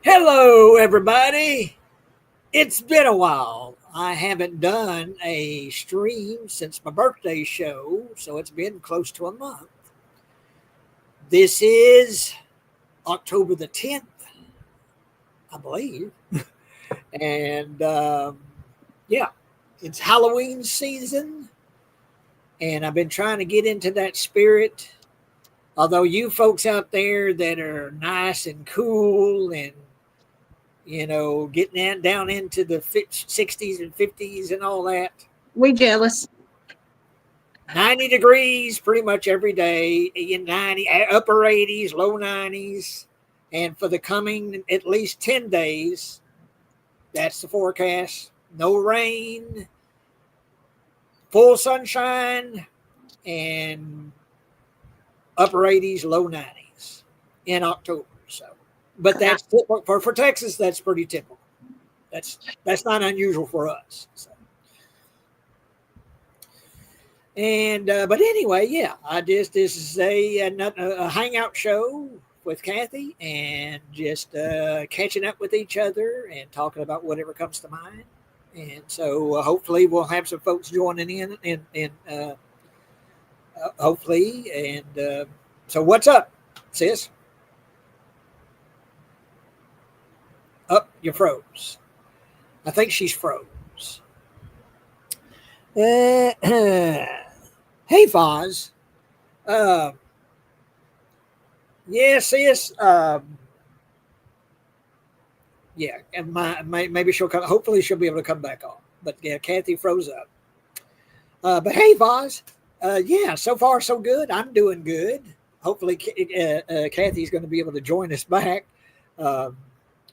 Hello, everybody. It's been a while. I haven't done a stream since my birthday show, so it's been close to a month. This is October the 10th, I believe. And yeah, it's Halloween season, and I've been trying to get into that spirit. Although, you folks out there that are nice and cool and getting down into the 60s and 50s and all that. We jealous. 90 degrees pretty much every day, in 90, upper 80s, low 90s. And for the coming at least 10 days, that's the forecast. No rain, full sunshine, and upper 80s, low 90s in October. So, but that's for Texas. That's pretty typical. That's not unusual for us. So. And but anyway, yeah, this is a hangout show with Kathy, and just catching up with each other and talking about whatever comes to mind. And so hopefully we'll have some folks joining in, and hopefully. And so what's up, sis? Up, you froze. I think she's froze. Hey, Foz. Uh, yeah, sis. Yeah, and maybe she'll come. Hopefully, she'll be able to come back on. But yeah, Kathy froze up. But hey, Foz. Yeah, so far so good. I'm doing good. Hopefully, Kathy's going to be able to join us back.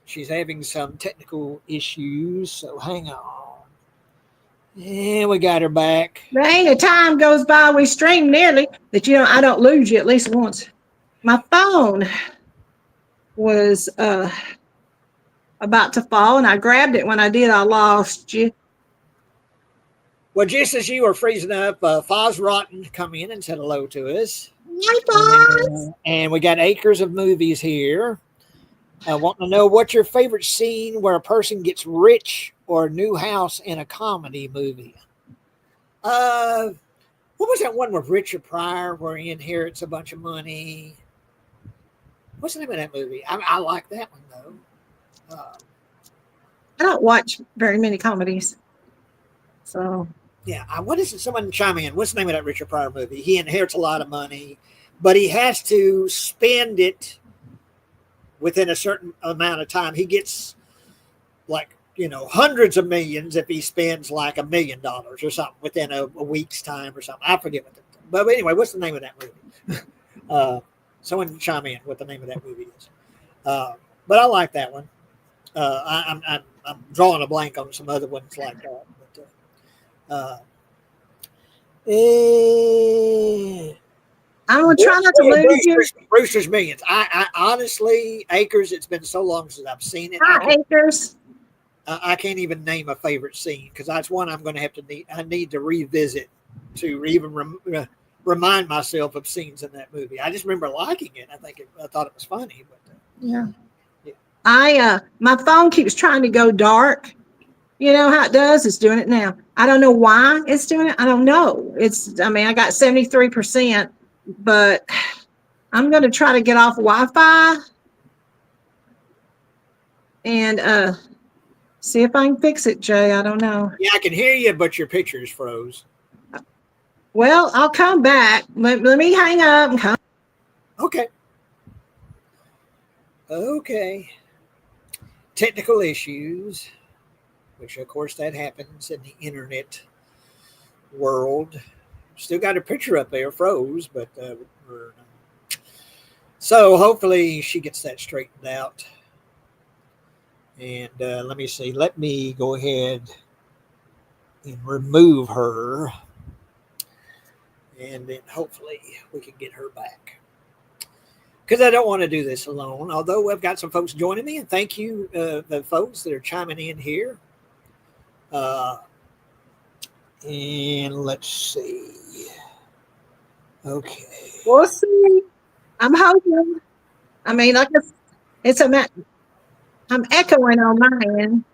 She's having some technical issues, so hang on. Yeah, we got her back. There ain't a time goes by we stream nearly that I don't lose you at least once. My phone was about to fall, and I grabbed it. When I did, I lost you. Well, just as you were freezing up, Foz Rotten come in and said hello to us. Hi, Foz. And we got Acres of Movies here. I want to know what's your favorite scene where a person gets rich or a new house in a comedy movie. What was that one with Richard Pryor where he inherits a bunch of money? What's the name of that movie? I like that one though. I don't watch very many comedies, so yeah. What is it? Someone chime in. What's the name of that Richard Pryor movie? He inherits a lot of money, but he has to spend it within a certain amount of time. He gets like hundreds of millions if he spends like $1 million or something within a week's time or something. I forget what. But anyway, what's the name of that movie? Someone chime in what the name of that movie is. But I like that one. I'm drawing a blank on some other ones like that. But, I'm gonna try not to lose you. Brewster's Millions. I honestly, Acres. It's been so long since I've seen it. Hi, Acres. I can't even name a favorite scene because that's one I'm going to have to need. I need to revisit to even remind myself of scenes in that movie. I just remember liking it. I thought it was funny. But yeah. My phone keeps trying to go dark. You know how it does? It's doing it now. I don't know why it's doing it. I don't know. I got 73%, but I'm going to try to get off Wi-Fi and see if I can fix it, Jay. I don't know. Yeah, I can hear you, but your pictures froze. Well, I'll come back. Let me hang up and come. Okay. Technical issues, which of course that happens in the internet world. Still got a picture up there, froze, but so hopefully she gets that straightened out. And let me see. Let me go ahead and remove her, and then hopefully we can get her back. Because I don't want to do this alone, although I've got some folks joining me, and thank you, the folks that are chiming in here. And let's see. Okay. We'll see. I'm hoping. I mean, it's a matter. I'm echoing on my end.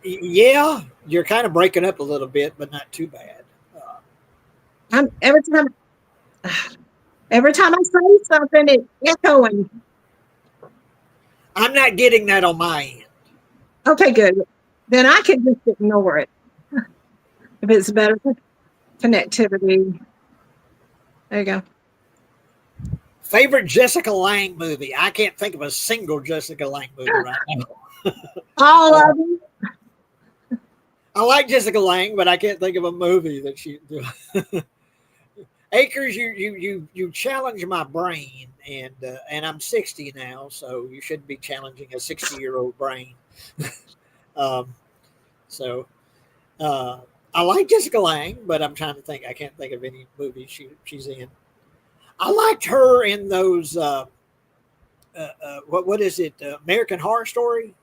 Yeah, you're kind of breaking up a little bit, but not too bad. Uh, I'm every time I say something, it's echoing. I'm not getting that on my end. Okay, good. Then I can just ignore it if it's better connectivity. There you go. Favorite Jessica Lange movie? I can't think of a single Jessica Lange movie right now. All of them. I like Jessica Lange, but I can't think of a movie that she. Acres, you challenge my brain, and I'm 60 now, so you shouldn't be challenging a 60-year-old brain. um, so uh, I like Jessica Lange, but I'm trying to think. I can't think of any movie she's in. I liked her in those. What is it? American Horror Story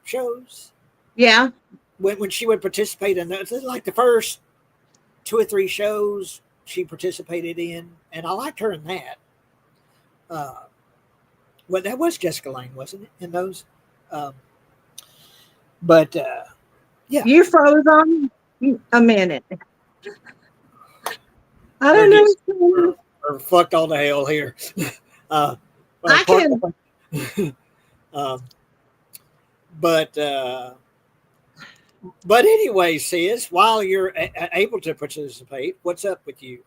shows. Yeah. When she would participate in those, like the first 2 or 3 shows she participated in, and I liked her in that. Uh, well, that was Jessica Lange, wasn't it? In those, um, but yeah, You froze on a minute. I we're don't just know. we're fucked all to hell here. uh, I part, can. um, but but anyway, sis, while you're able to participate, what's up with you?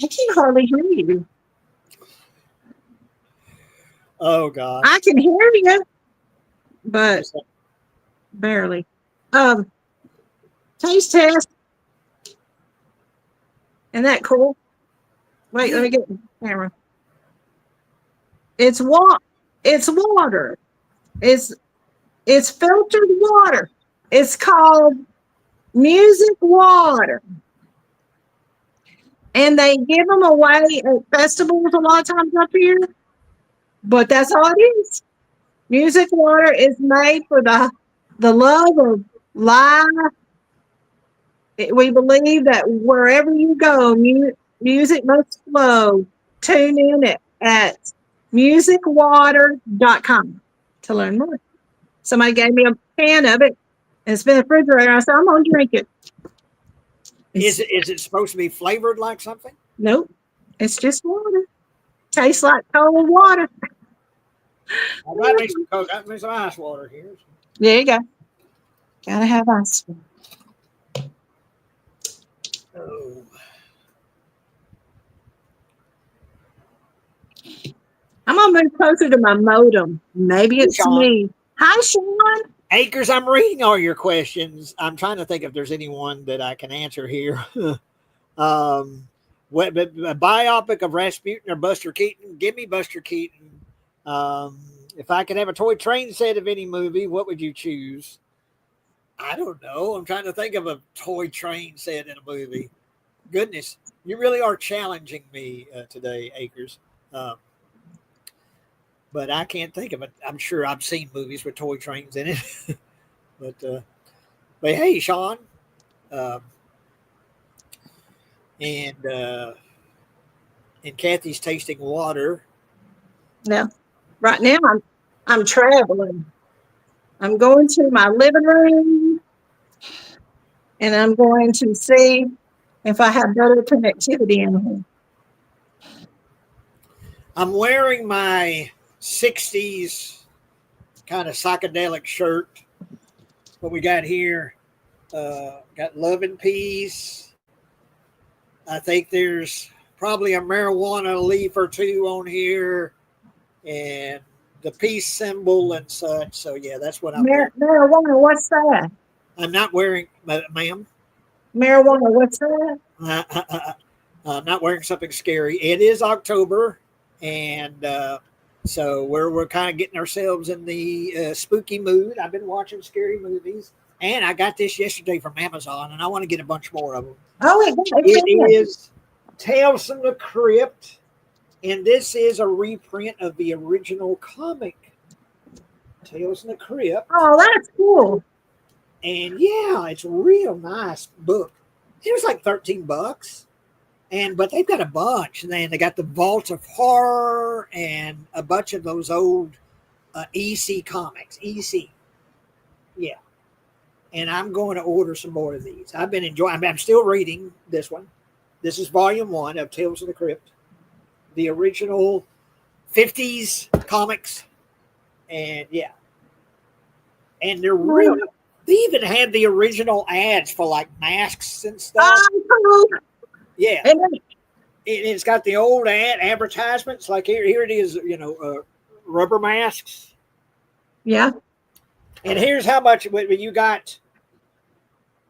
I can hardly hear you. Oh God, I can hear you, but barely. Um, Taste test. Isn't that cool? Wait, let me get the camera. It's what? It's water. It's it's filtered water. It's called music water. And they give them away at festivals a lot of times up here. But that's all it is. Music water is made for the love of live. We believe that wherever you go, music must flow. Tune in at musicwater.com to learn more. Somebody gave me a can of it. And it's been in the refrigerator. I said, I'm going to drink it. Is it supposed to be flavored like something? Nope. It's just water. Tastes like cold water. I got me some Coke. Got me some ice water here. There you go. Gotta have ice. Oh. I'm gonna move closer to my modem. Maybe Hey, it's Sean. me. Hi, Sean. Acres, I'm reading all your questions. I'm trying to think if there's anyone that I can answer here. A biopic of Rasputin or Buster Keaton? Give me Buster Keaton. If I could have a toy train set of any movie, what would you choose? I don't know. I'm trying to think of a toy train set in a movie. Goodness, you really are challenging me today, Acres. Um, but I can't think of it. I'm sure I've seen movies with toy trains in it. But hey, Sean, um, and Kathy's tasting water. Now, right now I'm traveling. I'm going to my living room and I'm going to see if I have better connectivity in here. I'm wearing my '60s kind of psychedelic shirt. What we got here? Got Love and Peace. I think there's probably a marijuana leaf or two on here, and the peace symbol and such. So yeah, that's what I'm wearing. Marijuana, what's that? I'm not wearing, ma'am. Marijuana, what's that? I'm not wearing something scary. It is October, and so we're kind of getting ourselves in the spooky mood. I've been watching scary movies, and I got this yesterday from Amazon, and I want to get a bunch more of them. Oh, It is Tales from the Crypt, and this is a reprint of the original comic, Tales from the Crypt. Oh, that's cool. And yeah, it's a real nice book. It was like $13, but they've got a bunch. And then they got the Vault of Horror and a bunch of those old EC comics. EC, yeah. And I'm going to order some more of these. I've been enjoying. I'm still reading this one. This is volume 1 of Tales of the Crypt, the original 50s comics, and yeah, and they're really. They even had the original ads for like masks and stuff. Yeah, and it's got the old advertisements. Like here it is. Rubber masks. Yeah. And here's how much when you got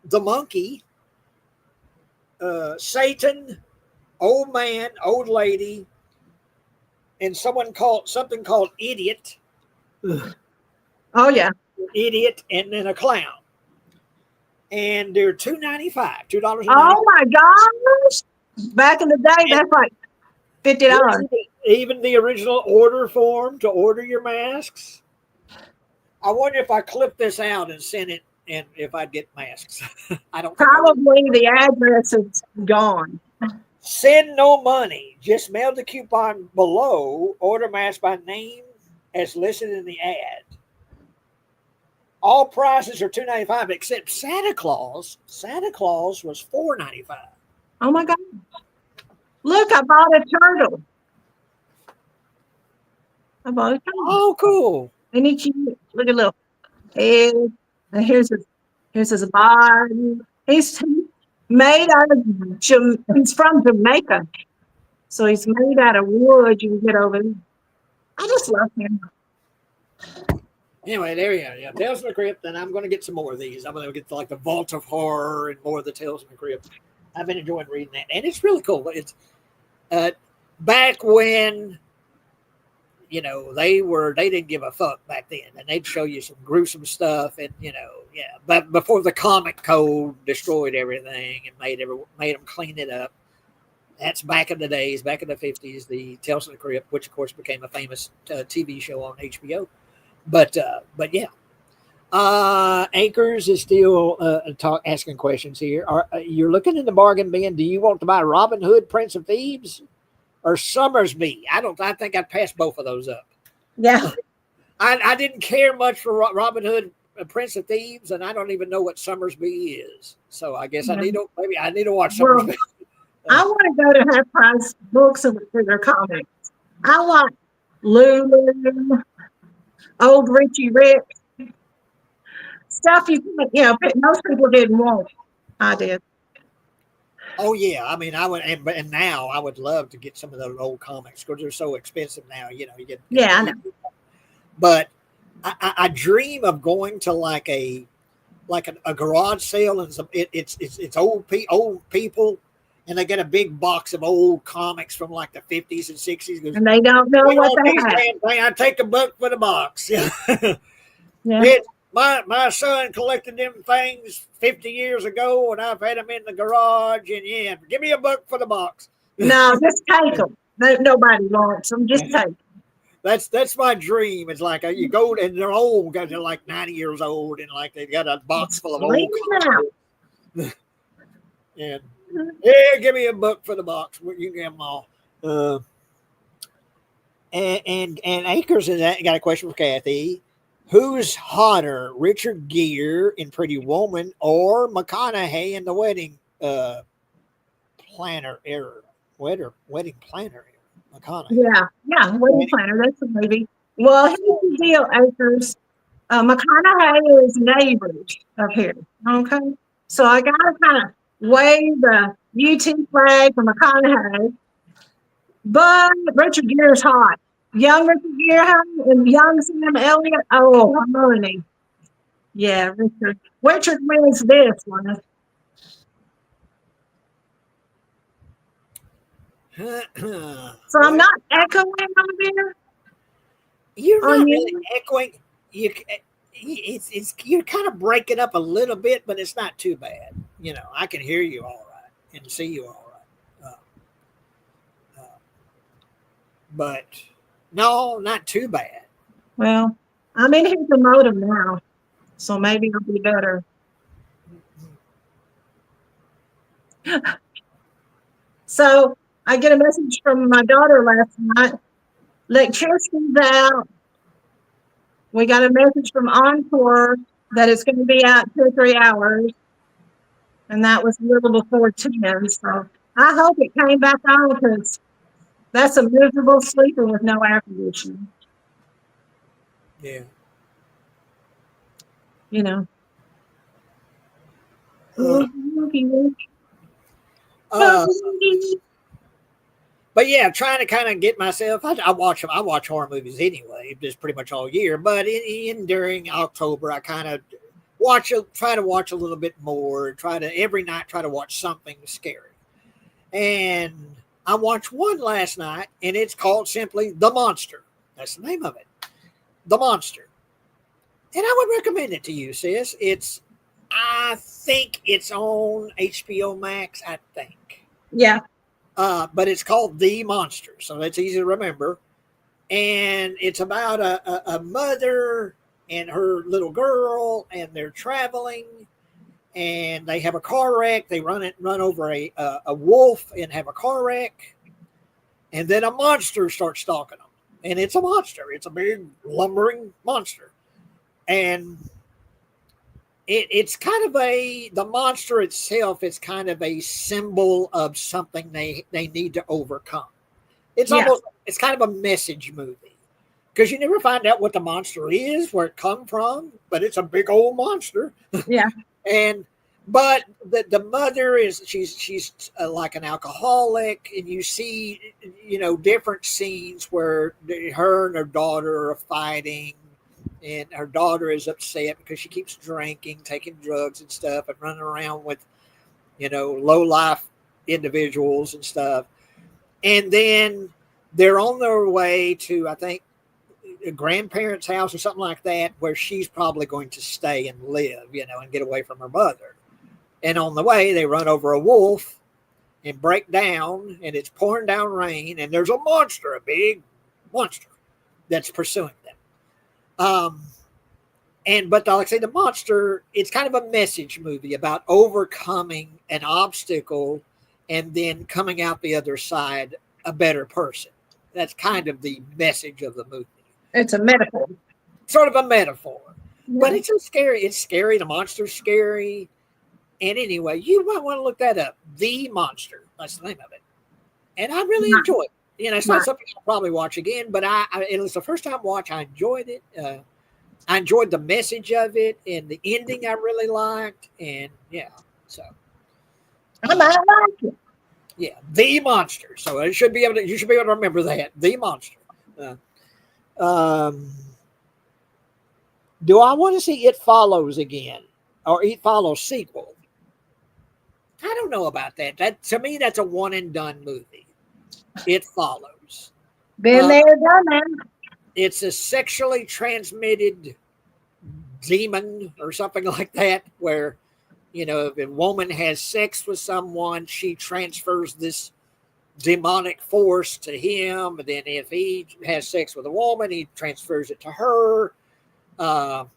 the monkey, Satan, old man, old lady, and something called idiot. Oh yeah, idiot, and then a clown. And they're $2.95, $2.95. Oh my gosh! Back in the day, that's like $50. Even the original order form to order your masks. I wonder if I clip this out and send it, and if I'd get masks. I don't. Probably the address is gone. Send no money. Just mail the coupon below. Order mask by name as listed in the ad. All prices are $2.95 except Santa Claus. Santa Claus was $4.95. Oh my God! Look, I bought a turtle. Oh, cool! And he cute. Look at little head. And here's his body. He's made out of he's from Jamaica, so he's made out of wood. You can get over there. I just love him. Anyway, there you go. Yeah, Tales of the Crypt, and I'm going to get some more of these. I'm going to get like the Vault of Horror and more of the Tales of the Crypt. I've been enjoying reading that, and it's really cool. It's back when they didn't give a fuck back then, and they'd show you some gruesome stuff, and but before the comic code destroyed everything and made them clean it up. That's back in the days, back in the 50s, the Tales of the Crypt, which of course became a famous TV show on HBO. But yeah, Anchors is still asking questions here. You're looking in the bargain bin? Do you want to buy Robin Hood, Prince of Thieves, or Summersby? I think I'd pass both of those up. Yeah, I didn't care much for Robin Hood, Prince of Thieves, and I don't even know what Summersby is. So I guess I need to watch Summersby. I want to go to Half Price Books and read their comics. I like Lulu, old Richie Rich, stuff most people didn't want. I did. Oh yeah, I mean, I would, and now I would love to get some of those old comics because they're so expensive now. You get. Yeah, I know. But I dream of going to like a garage sale, and it's old people. And they get a big box of old comics from like the 50s and 60s. And they don't know what they have. I take a buck for the box. Yeah. My son collected them things 50 years ago, and I've had them in the garage. And give me a buck for the box. No, just take them. Nobody wants them. Just take them. That's my dream. It's like you go and they're old because they're like 90 years old, and like they've got a box full of old comics. And yeah, give me a buck for the box. You can get them all. And Anchors got a question for Kathy. Who's hotter, Richard Gere in Pretty Woman or McConaughey in the Wedding Planner era? Wedding Planner era. McConaughey. Yeah, Wedding Planner. That's a movie. Well, here's the deal, Anchors. McConaughey is neighbors up here. Okay, so I gotta kind of wave the UT flag for McConaughey, but Richard Gere's hot. Young Richard Gere and young Sam Elliott. Oh, honey. Yeah, Richard wins this one. So I'm not echoing on there. You're not really echoing. You're kind of breaking up a little bit, but it's not too bad. I can hear you all right and see you all right. But no, not too bad. Well, I'm in his modem now, so maybe it'll be better. So I get a message from my daughter last night. Electricity's out. We got a message from Encore that it's going to be out 2 or 3 hours. And that was a little before 10. So I hope it came back on because that's a miserable sleeper with no air conditioning. Yeah. You know. Uh, uh, but yeah, trying to kind of get myself. I watch horror movies anyway, just pretty much all year. But during October, I kind of try to watch a little bit more. Try to every night try to watch something scary. And I watched one last night, and it's called simply The Monster. That's the name of it, The Monster. And I would recommend it to you, sis. I think it's on HBO Max. I think. Yeah. But it's called The Monster, so that's easy to remember. And it's about a mother and her little girl, and they're traveling, and they have a car wreck. They run over a wolf and have a car wreck, and then a monster starts stalking them. And it's a monster. It's a big lumbering monster, and it's kind of the monster itself is kind of a symbol of something they need to overcome. It's kind of a message movie because you never find out what the monster is, where it come from, but it's a big old monster. Yeah. But the mother she's like an alcoholic, and you see, different scenes where her and her daughter are fighting. And her daughter is upset because she keeps drinking, taking drugs and stuff, and running around with, low life individuals and stuff. And then they're on their way to, I think, a grandparents' house or something like that, where she's probably going to stay and live, and get away from her mother. And on the way, they run over a wolf and break down, and it's pouring down rain, and there's a monster, a big monster that's pursuing them. But like I say, The Monster, it's kind of a message movie about overcoming an obstacle and then coming out the other side a better person. That's kind of the message of the movie. It's a metaphor. Sort of a metaphor. Yeah. But it's scary. It's scary. The monster's scary. And anyway, you might want to look that up. The Monster. That's the name of it. And I really enjoy it. It's not something I'll probably watch again, but it was the first time watch. I enjoyed it. I enjoyed the message of it, and the ending I really liked. And yeah, so I might like it. Yeah, The Monster. So you should be able to remember that. The Monster. Do I want to see It Follows again, or It Follows sequel? I don't know about that. That to me, that's a one and done movie. It Follows. Been there, done that. It's a sexually transmitted demon or something like that, where, if a woman has sex with someone, she transfers this demonic force to him. And then if he has sex with a woman, he transfers it to her. And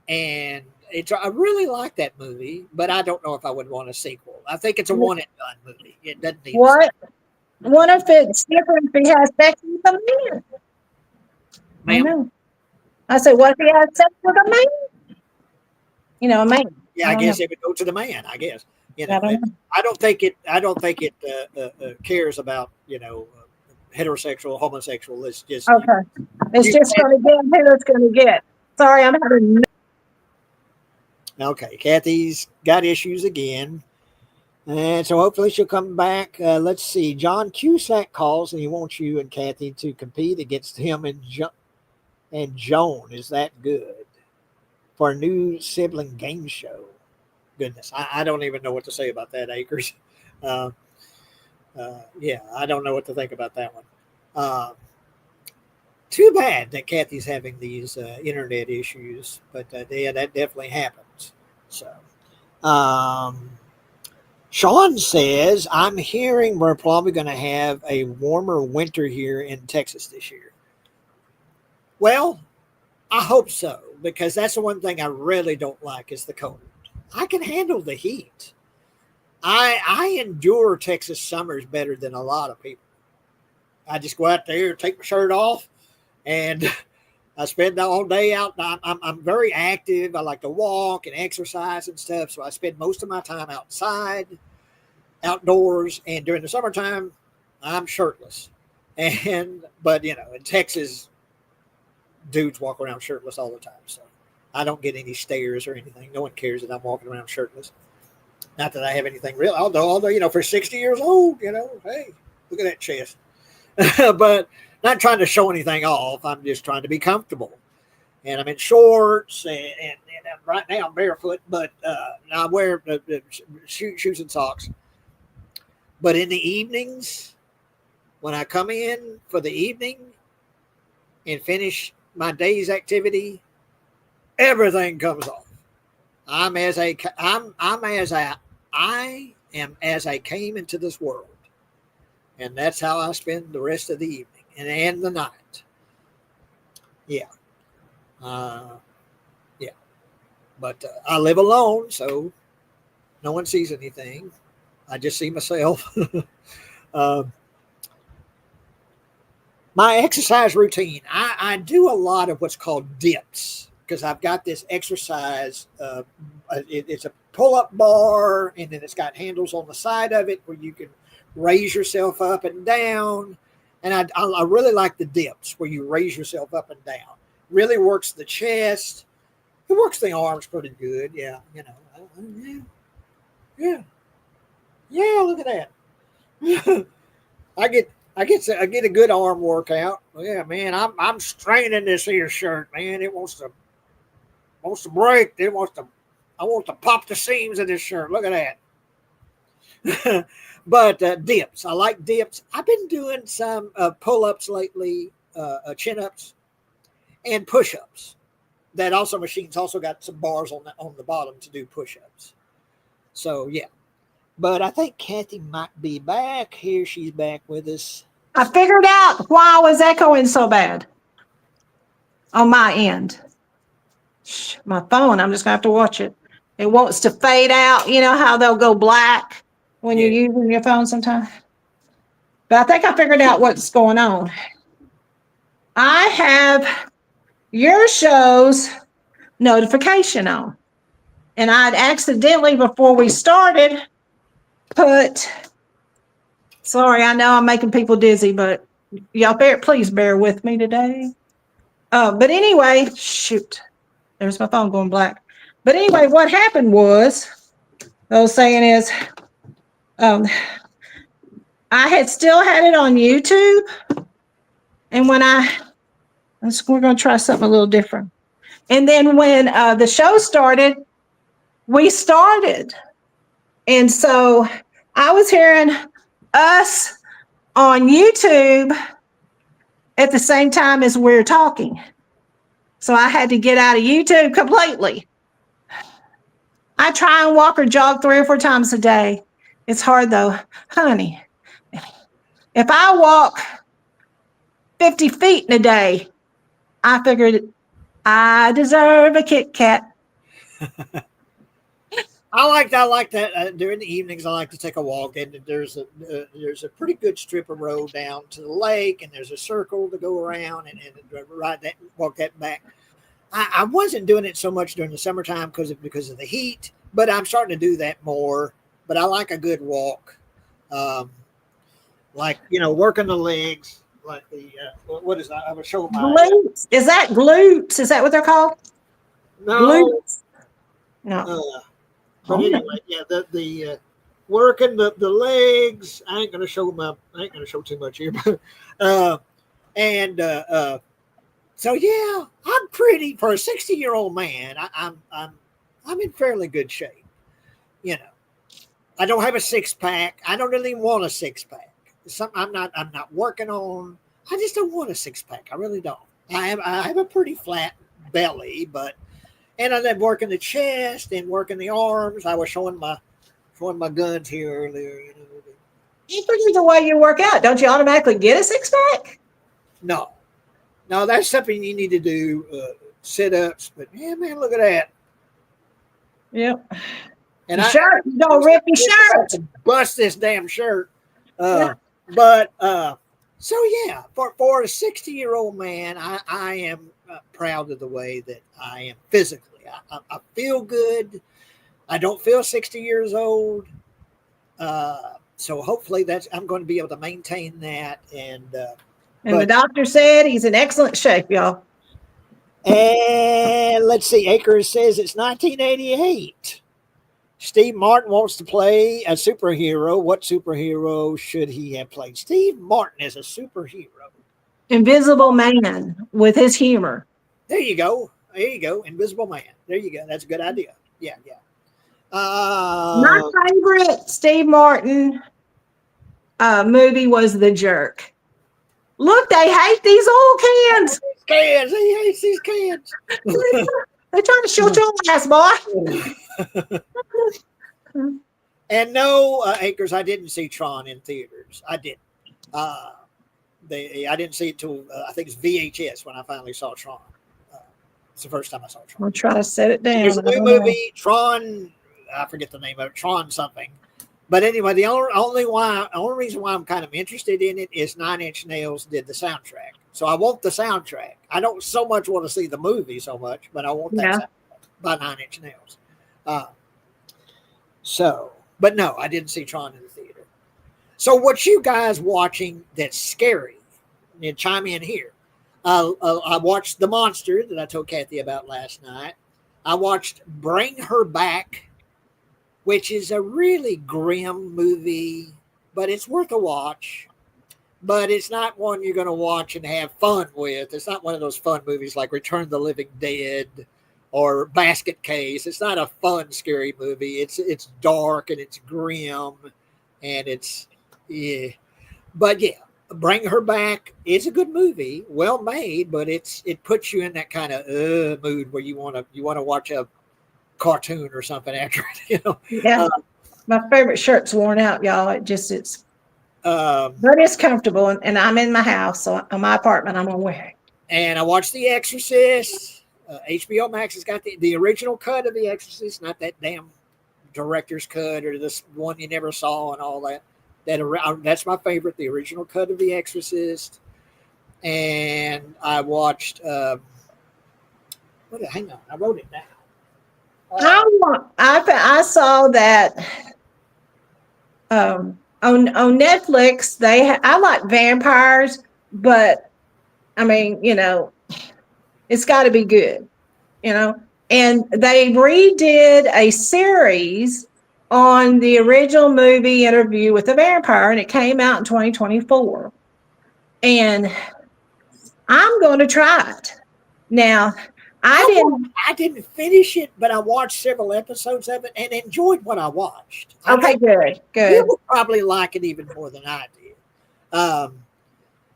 I really like that movie, but I don't know if I would want a sequel. I think it's a one and done movie. It doesn't need what? What if it's different if he has sex with a man? Ma'am? I said, what if he has sex with a man? A man. Yeah, I guess it would go to the man. I guess. I don't think it cares about heterosexual, homosexual. It's just okay. It's just going to get who it's going to get. Sorry, I'm having. Okay, Kathy's got issues again. And so hopefully she'll come back. Let's see. John Cusack calls, and he wants you and Kathy to compete against him and Joan. Is that good? For a new sibling game show. Goodness, I don't even know what to say about that, Akers. Yeah, I don't know what to think about that one. Too bad that Kathy's having these internet issues, but yeah, that definitely happens. So, Sean says, I'm hearing we're probably going to have a warmer winter here in Texas this year. Well, I hope so, because that's the one thing I really don't like is the cold. I can handle the heat. I endure Texas summers better than a lot of people. I just go out there, take my shirt off, and I spend all day out. I'm very active. I like to walk and exercise and stuff. So I spend most of my time outside, outdoors, and during the summertime, I'm shirtless. But in Texas, dudes walk around shirtless all the time. So I don't get any stares or anything. No one cares that I'm walking around shirtless. Not that I have anything real. Although for 60 years old, hey, look at that chest. But not trying to show anything off. I'm just trying to be comfortable. And I'm in shorts, and right now I'm barefoot, but I wear shoes and socks. But in the evenings, when I come in for the evening and finish my day's activity, everything comes off. I am as I came into this world. And that's how I spend the rest of the evening and the night. Yeah. Yeah. But I live alone, so no one sees anything. I just see myself. My exercise routine, I do a lot of what's called dips because I've got this exercise. It's a pull-up bar, and then it's got handles on the side of it where you can raise yourself up and down. And I really like the dips where you raise yourself up and down. Really works the chest. It works the arms pretty good. Yeah, Yeah. Look at that. I get a good arm workout. Yeah, man. I'm straining this here shirt, man. It wants to break. I want to pop the seams of this shirt. Look at that. But dips. I like dips. I've been doing some pull-ups lately, chin-ups, and push-ups. That also machine's also got some bars on the bottom to do push-ups. So yeah. But I think Kathy might be back. Here she's back with us. I figured out why I was echoing so bad on my end. My phone, I'm just going to have to watch it. It wants to fade out. You know how they'll go black when you're using your phone sometimes? But I think I figured out what's going on. I have your show's notification on. And I'd accidentally, before we started, sorry, I know I'm making people dizzy, but y'all please bear with me today. But anyway, shoot, there's my phone going black. But anyway, what happened was, I was saying is, I had still had it on YouTube. And when we're going to try something a little different. And then when the show started, we started. And so I was hearing us on YouTube at the same time as we're talking. So I had to get out of YouTube completely. I try and walk or jog 3 or 4 times a day. It's hard though. Honey, if I walk 50 feet in a day, I figured I deserve a Kit Kat. I like that. During the evenings, I like to take a walk, and there's a pretty good strip of road down to the lake, and there's a circle to go around and walk that back. I wasn't doing it so much during the summertime because of the heat, but I'm starting to do that more. But I like a good walk, working the legs, like the what is that? I was showing my glutes. Is that glutes? Is that what they're called? No, glutes? No. But anyway, yeah, the working the legs. I ain't gonna show too much here, but so yeah, I'm pretty for a 60-year-old man. I'm in fairly good shape. I don't have a 6-pack. I don't really want a 6-pack. I'm not working on. I just don't want a 6-pack. I really don't. I have a pretty flat belly, and I've been working the chest and working the arms. I was showing my guns here earlier. You figure the way you work out, don't you automatically get a 6-pack? No, that's something you need to do. Sit-ups, but yeah, man, look at that. Yep. And Your shirt, you don't rip your shirt. Bust this damn shirt. Yeah. But so yeah, for a 60-year-old man, I am proud of the way that I am physically. I feel good. I don't feel 60 years old. So hopefully I'm going to be able to maintain that. And the doctor said he's in excellent shape, y'all. And let's see, Akers says it's 1988. Steve Martin wants to play a superhero. What superhero should he have played? Steve Martin is a superhero. Invisible Man with his humor. There you go. There you go. Invisible Man. There you go. That's a good idea. Yeah, yeah. My favorite Steve Martin movie was The Jerk. Look, they hate these oil cans. Cans. He hates these cans. They're trying to shoot your ass, boy. And no, Akers, I didn't see Tron in theaters. I didn't. I didn't see it till I think it's VHS when I finally saw Tron. It's the first time I saw Tron. I'll try to set it down. There's a new movie, Tron. I forget the name of it. Tron something. But anyway, the only reason why I'm kind of interested in it is Nine Inch Nails did the soundtrack. So I want the soundtrack. I don't so much want to see the movie so much, but I want that soundtrack by Nine Inch Nails. But no, I didn't see Tron in the theater. So what you guys watching that's scary? You chime in here. I watched The Monster that I told Kathy about last night. I watched Bring Her Back, which is a really grim movie, but it's worth a watch. But it's not one you're going to watch and have fun with. It's not one of those fun movies like Return of the Living Dead or Basket Case. It's not a fun, scary movie. It's dark and it's grim and it's, yeah. But yeah, Bring Her Back is a good movie, well made, but it puts you in that kind of mood where you want to watch a cartoon or something after it, you know. Yeah. My favorite shirt's worn out, y'all. But it's comfortable, and I'm in my house, so in my apartment, I'm gonna wear it. And I watched The Exorcist. HBO Max has got the original cut of The Exorcist, not that damn director's cut or this one you never saw and all that. That's my favorite, the original cut of The Exorcist. And I watched. Hang on, I wrote it down. I saw that on Netflix. I like vampires, but I mean, you know, it's got to be good, you know. And they redid a series on the original movie Interview with the Vampire, and it came out in 2024. And I'm going to try it now. I didn't finish it, but I watched several episodes of it and enjoyed what I watched. Okay, good. You would probably like it even more than I did.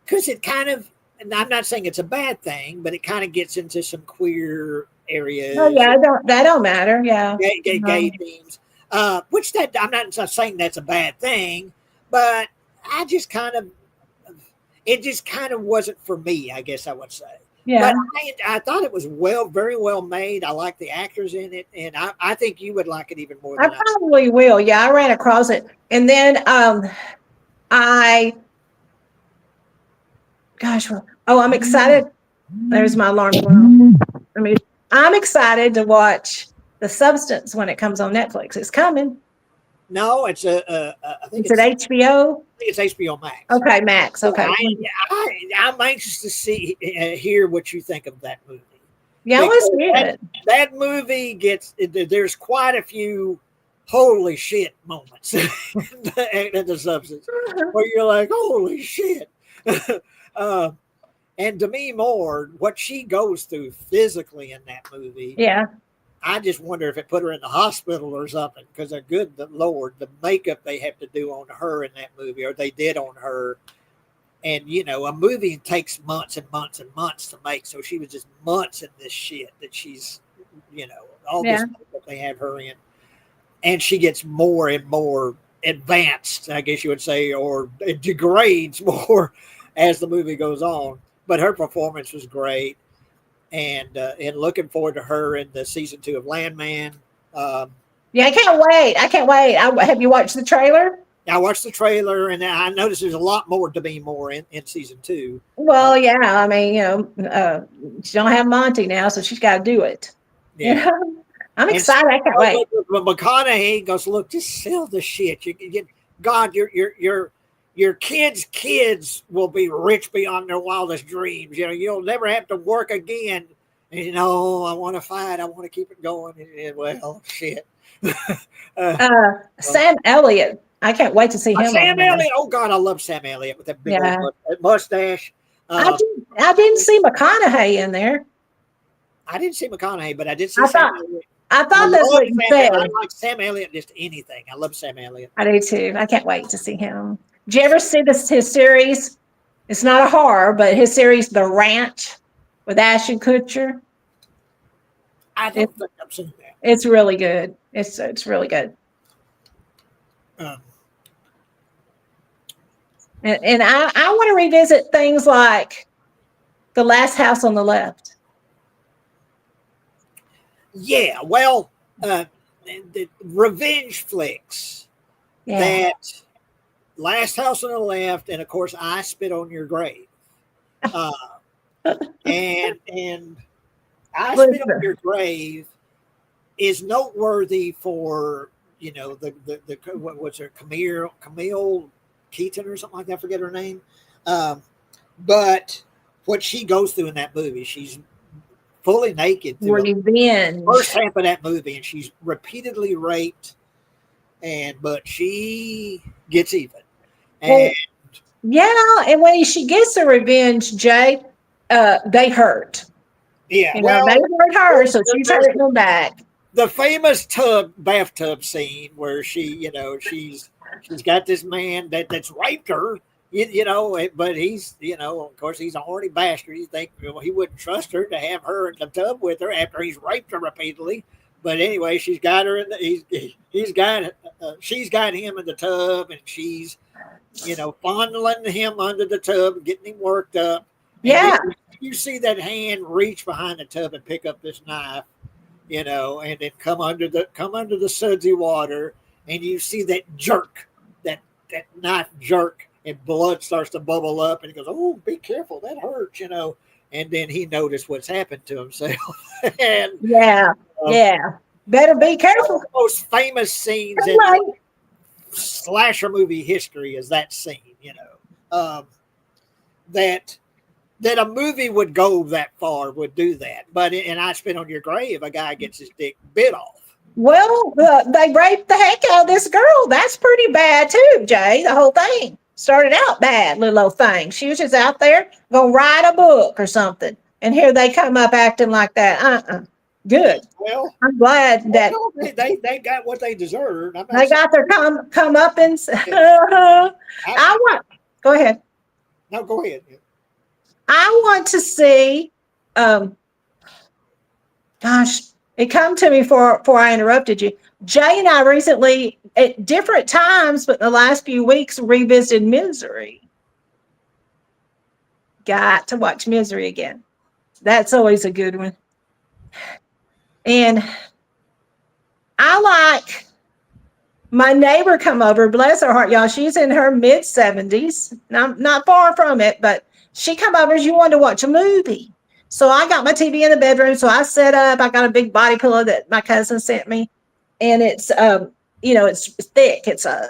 Because it kind of, and I'm not saying it's a bad thing, but it kind of gets into some queer areas. Oh, yeah, that don't matter. Yeah. Gay themes. Which I'm not saying that's a bad thing, but it just kind of wasn't for me, I guess I would say. Yeah. But I thought it was very well made. I like the actors in it, and I think you would like it even more than I probably will. Yeah, I ran across it. And then I'm excited. There's my alarm going on. I'm excited to watch The Substance when it comes on Netflix. It's coming. No, I think it's at HBO. I think it's HBO Max. Okay, Max. Okay. I'm anxious to hear what you think of that movie. Yeah, let's hear it. That movie there's quite a few holy shit moments in The Substance where you're like, holy shit. And Demi Moore, what she goes through physically in that movie. Yeah. I just wonder if it put her in the hospital or something, because the Lord, the makeup they have to do on her in that movie, or they did on her. And, you know, a movie takes months and months and months to make. So she was just months in this shit that she's, you know, all this makeup they have her in. And she gets more and more advanced, I guess you would say, or it degrades more as the movie goes on. But her performance was great. And looking forward to her in the season 2 of Landman. Yeah, I can't wait. I can't wait. Have you watched the trailer? I watched the trailer and I noticed there's a lot more to be more in season two. Well, yeah. I mean, she don't have Monty now, so she's got to do it. You Yeah. know, I'm And excited. I can't wait. McConaughey goes, look, just sell the shit. You can get God, your kids will be rich beyond their wildest dreams. You know, you'll never have to work again. And I want to fight. I want to keep it going. And, well, shit. Sam Elliott. I can't wait to see him. Sam Elliott. Oh God, I love Sam Elliott with that big old mustache. I didn't see McConaughey in there. I didn't see McConaughey, but I did see Sam Elliott. I thought that's what you said. I like Sam Elliott, just anything. I love Sam Elliott. I do too. I can't wait to see him. Did you ever see his series? It's not a horror, but his series, The Ranch, with Ashton Kutcher. I don't think I've seen that. It's really good. It's really good. And I want to revisit things like The Last House on the Left. Yeah, well, the revenge flicks. Yeah. That Last House on the Left, and of course, I Spit on Your Grave. And I Spit on Your Grave is noteworthy for the what's her Camille Keaton or something like that. I forget her name. But what she goes through in that movie, she's fully naked. Revenge. First half of that movie, and she's repeatedly raped, but she gets even. And and when she gets the revenge, Jay, they hurt. Yeah, they hurt her, so she's hurting them back. The famous bathtub scene where she's got this man that's raped her, but he's, of course, he's a horny bastard. You think he wouldn't trust her to have her in the tub with her after he's raped her repeatedly. But anyway, she's got her she's got him in the tub, and she's, fondling him under the tub, getting him worked up. Yeah. You see that hand reach behind the tub and pick up this knife, and then come under the sudsy water, and you see that jerk, that knife jerk, and blood starts to bubble up, and he goes, "Oh, be careful, that hurts," And then he noticed what's happened to himself. And better be careful. One of the most famous scenes in slasher movie history is that scene. That a movie would go that far, would do that. But in I Spit on Your Grave, a guy gets his dick bit off. Well, they raped the heck out of this girl. That's pretty bad too, Jay. The whole thing started out bad, little old thing. She was just out there going to write a book or something. And here they come up acting like that. Good. Well, I'm glad that they got what they deserved. They got their come up and go ahead. No, go ahead. I want to see, it come to me before I interrupted you. Jay and I recently, at different times, but in the last few weeks, revisited Misery. Got to watch Misery again. That's always a good one. And I like my neighbor come over, bless her heart, y'all. She's in her mid-70s. Not far from it, but she come over as you wanted to watch a movie. So I got my TV in the bedroom. So I set up, I got a big body pillow that my cousin sent me. And it's, it's thick. It's a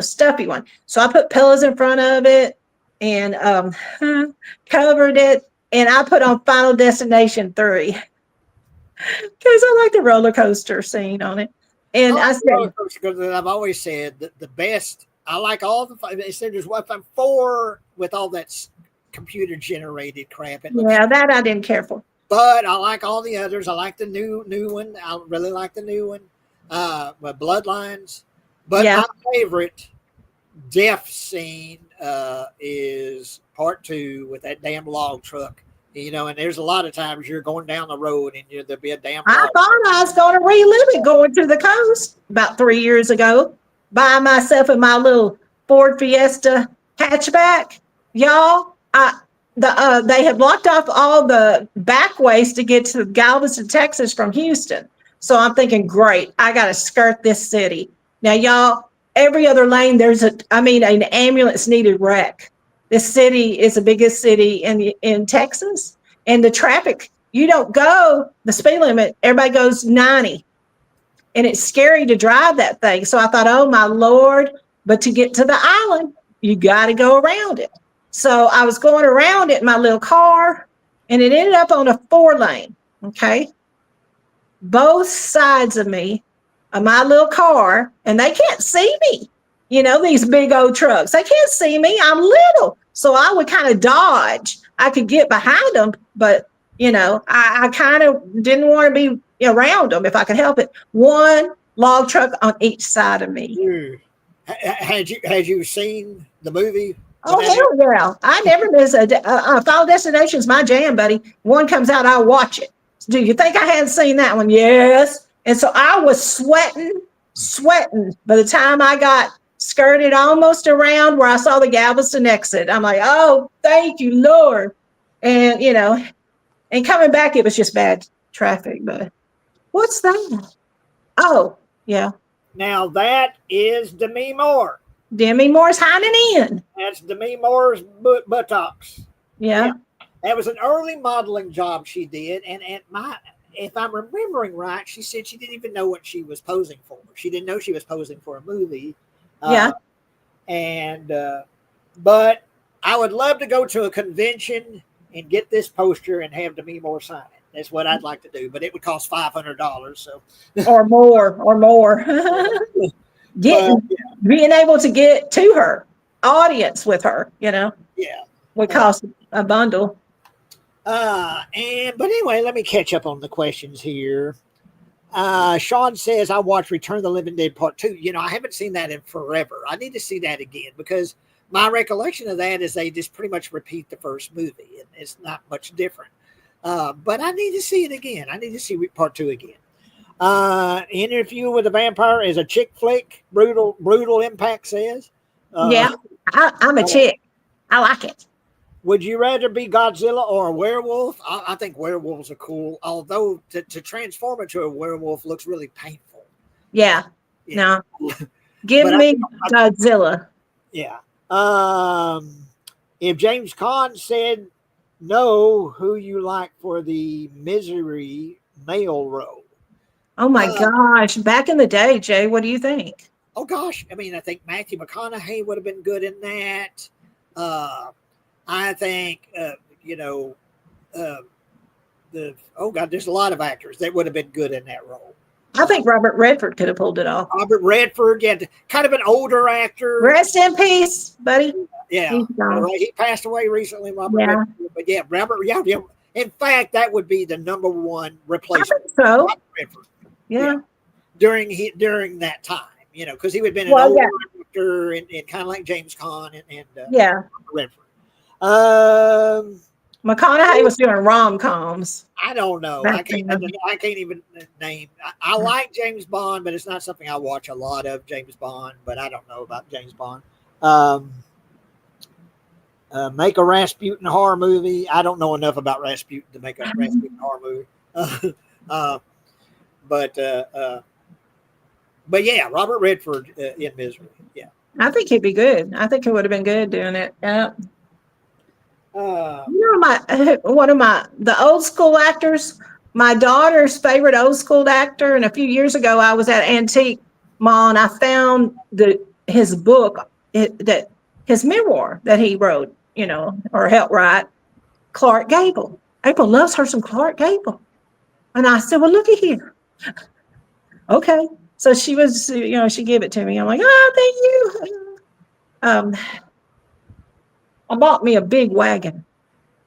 stuffy one. So I put pillows in front of it and covered it. And I put on Final Destination 3 because I like the roller coaster scene on it. And I said, I've always said that the best, I like all the, there's 4 with all that computer generated crap. That I didn't care for. But I like all the others. I like the new one. I really like the new one. Bloodlines. But my favorite death scene is part 2 with that damn log truck. And there's a lot of times you're going down the road and there'll be a damn log I thought I was going to relive it going to the coast about 3 years ago by myself in my little Ford Fiesta hatchback. Y'all, they have blocked off all the back ways to get to Galveston, Texas from Houston. So I'm thinking, great, I got to skirt this city. Now, y'all, every other lane, an ambulance needed wreck. This city is the biggest city in Texas, and the traffic, you don't go the speed limit. Everybody goes 90, and it's scary to drive that thing. So I thought, oh my Lord, but to get to the island, you got to go around it. So I was going around it in my little car, and it ended up on a 4-lane. Okay. Both sides of me, of my little car, and they can't see me. You know, these big old trucks, they can't see me. I'm little. So I would kind of dodge. I could get behind them, but, you know, I kind of didn't want to be around them if I could help it. One log truck on each side of me. Had you seen the movie? Oh, hell yeah. I never miss Final Destination's my jam, buddy. One comes out, I'll watch it. Do you think I hadn't seen that one? Yes. And so I was sweating by the time I got skirted almost around where I saw the Galveston exit. I'm like, oh, thank you, Lord. And, you know, and coming back, it was just bad traffic. But what's that? Oh, yeah. Now that is Demi Moore. Demi Moore's hiding in. That's Demi Moore's buttocks. Yeah. That was an early modeling job she did, and if I'm remembering right, she said she didn't even know what she was posing for. She didn't know she was posing for a movie. Yeah. But I would love to go to a convention and get this poster and have Demi Moore sign it. That's what I'd like to do, but it would cost $500. So or more. Being able to get to her audience with her, you know, would cost a bundle. But anyway, let me catch up on the questions here. Sean says, I watched Return of the Living Dead Part 2. You know, I haven't seen that in forever. I need to see that again because my recollection of that is they just pretty much repeat the first movie. And it's not much different. But I need to see it again. I need to see Part 2 again. Interview with a Vampire is a chick flick. Brutal Impact says. I'm a chick. I like it. Would you rather be Godzilla or a werewolf? I think werewolves are cool, although to transform into a werewolf looks really painful. Yeah. No. Give me Godzilla. Yeah. If James Caan said no, who you like for the Misery male role? Oh my gosh. Back in the day, Jay, what do you think? Oh gosh. I mean, I think Matthew McConaughey would have been good in that. I think, there's a lot of actors that would have been good in that role. I think Robert Redford could have pulled it off. Robert Redford, kind of an older actor. Rest in peace, buddy. Yeah. He passed away recently, Robert Redford. But in fact, that would be the number one replacement. I think so. Robert Redford. Yeah. During that time, because he would have been an older actor and kind of like James Caan and Redford. McConaughey was doing rom-coms. I don't know. I can't even name. I like James Bond, but it's not something I watch a lot of. James Bond, but I don't know about James Bond. Make a Rasputin horror movie. I don't know enough about Rasputin to make a Rasputin horror movie. But yeah, Robert Redford in Misery. Yeah, I think he'd be good. I think he would have been good doing it. Yeah. The old school actors, my daughter's favorite old school actor. And a few years ago, I was at Antique Mall and I found his book, his memoir that he wrote, or helped write, Clark Gable. April loves her some Clark Gable. And I said, well, looky here. Okay. So she was, she gave it to me. I'm like, oh, thank you. I bought me a big wagon.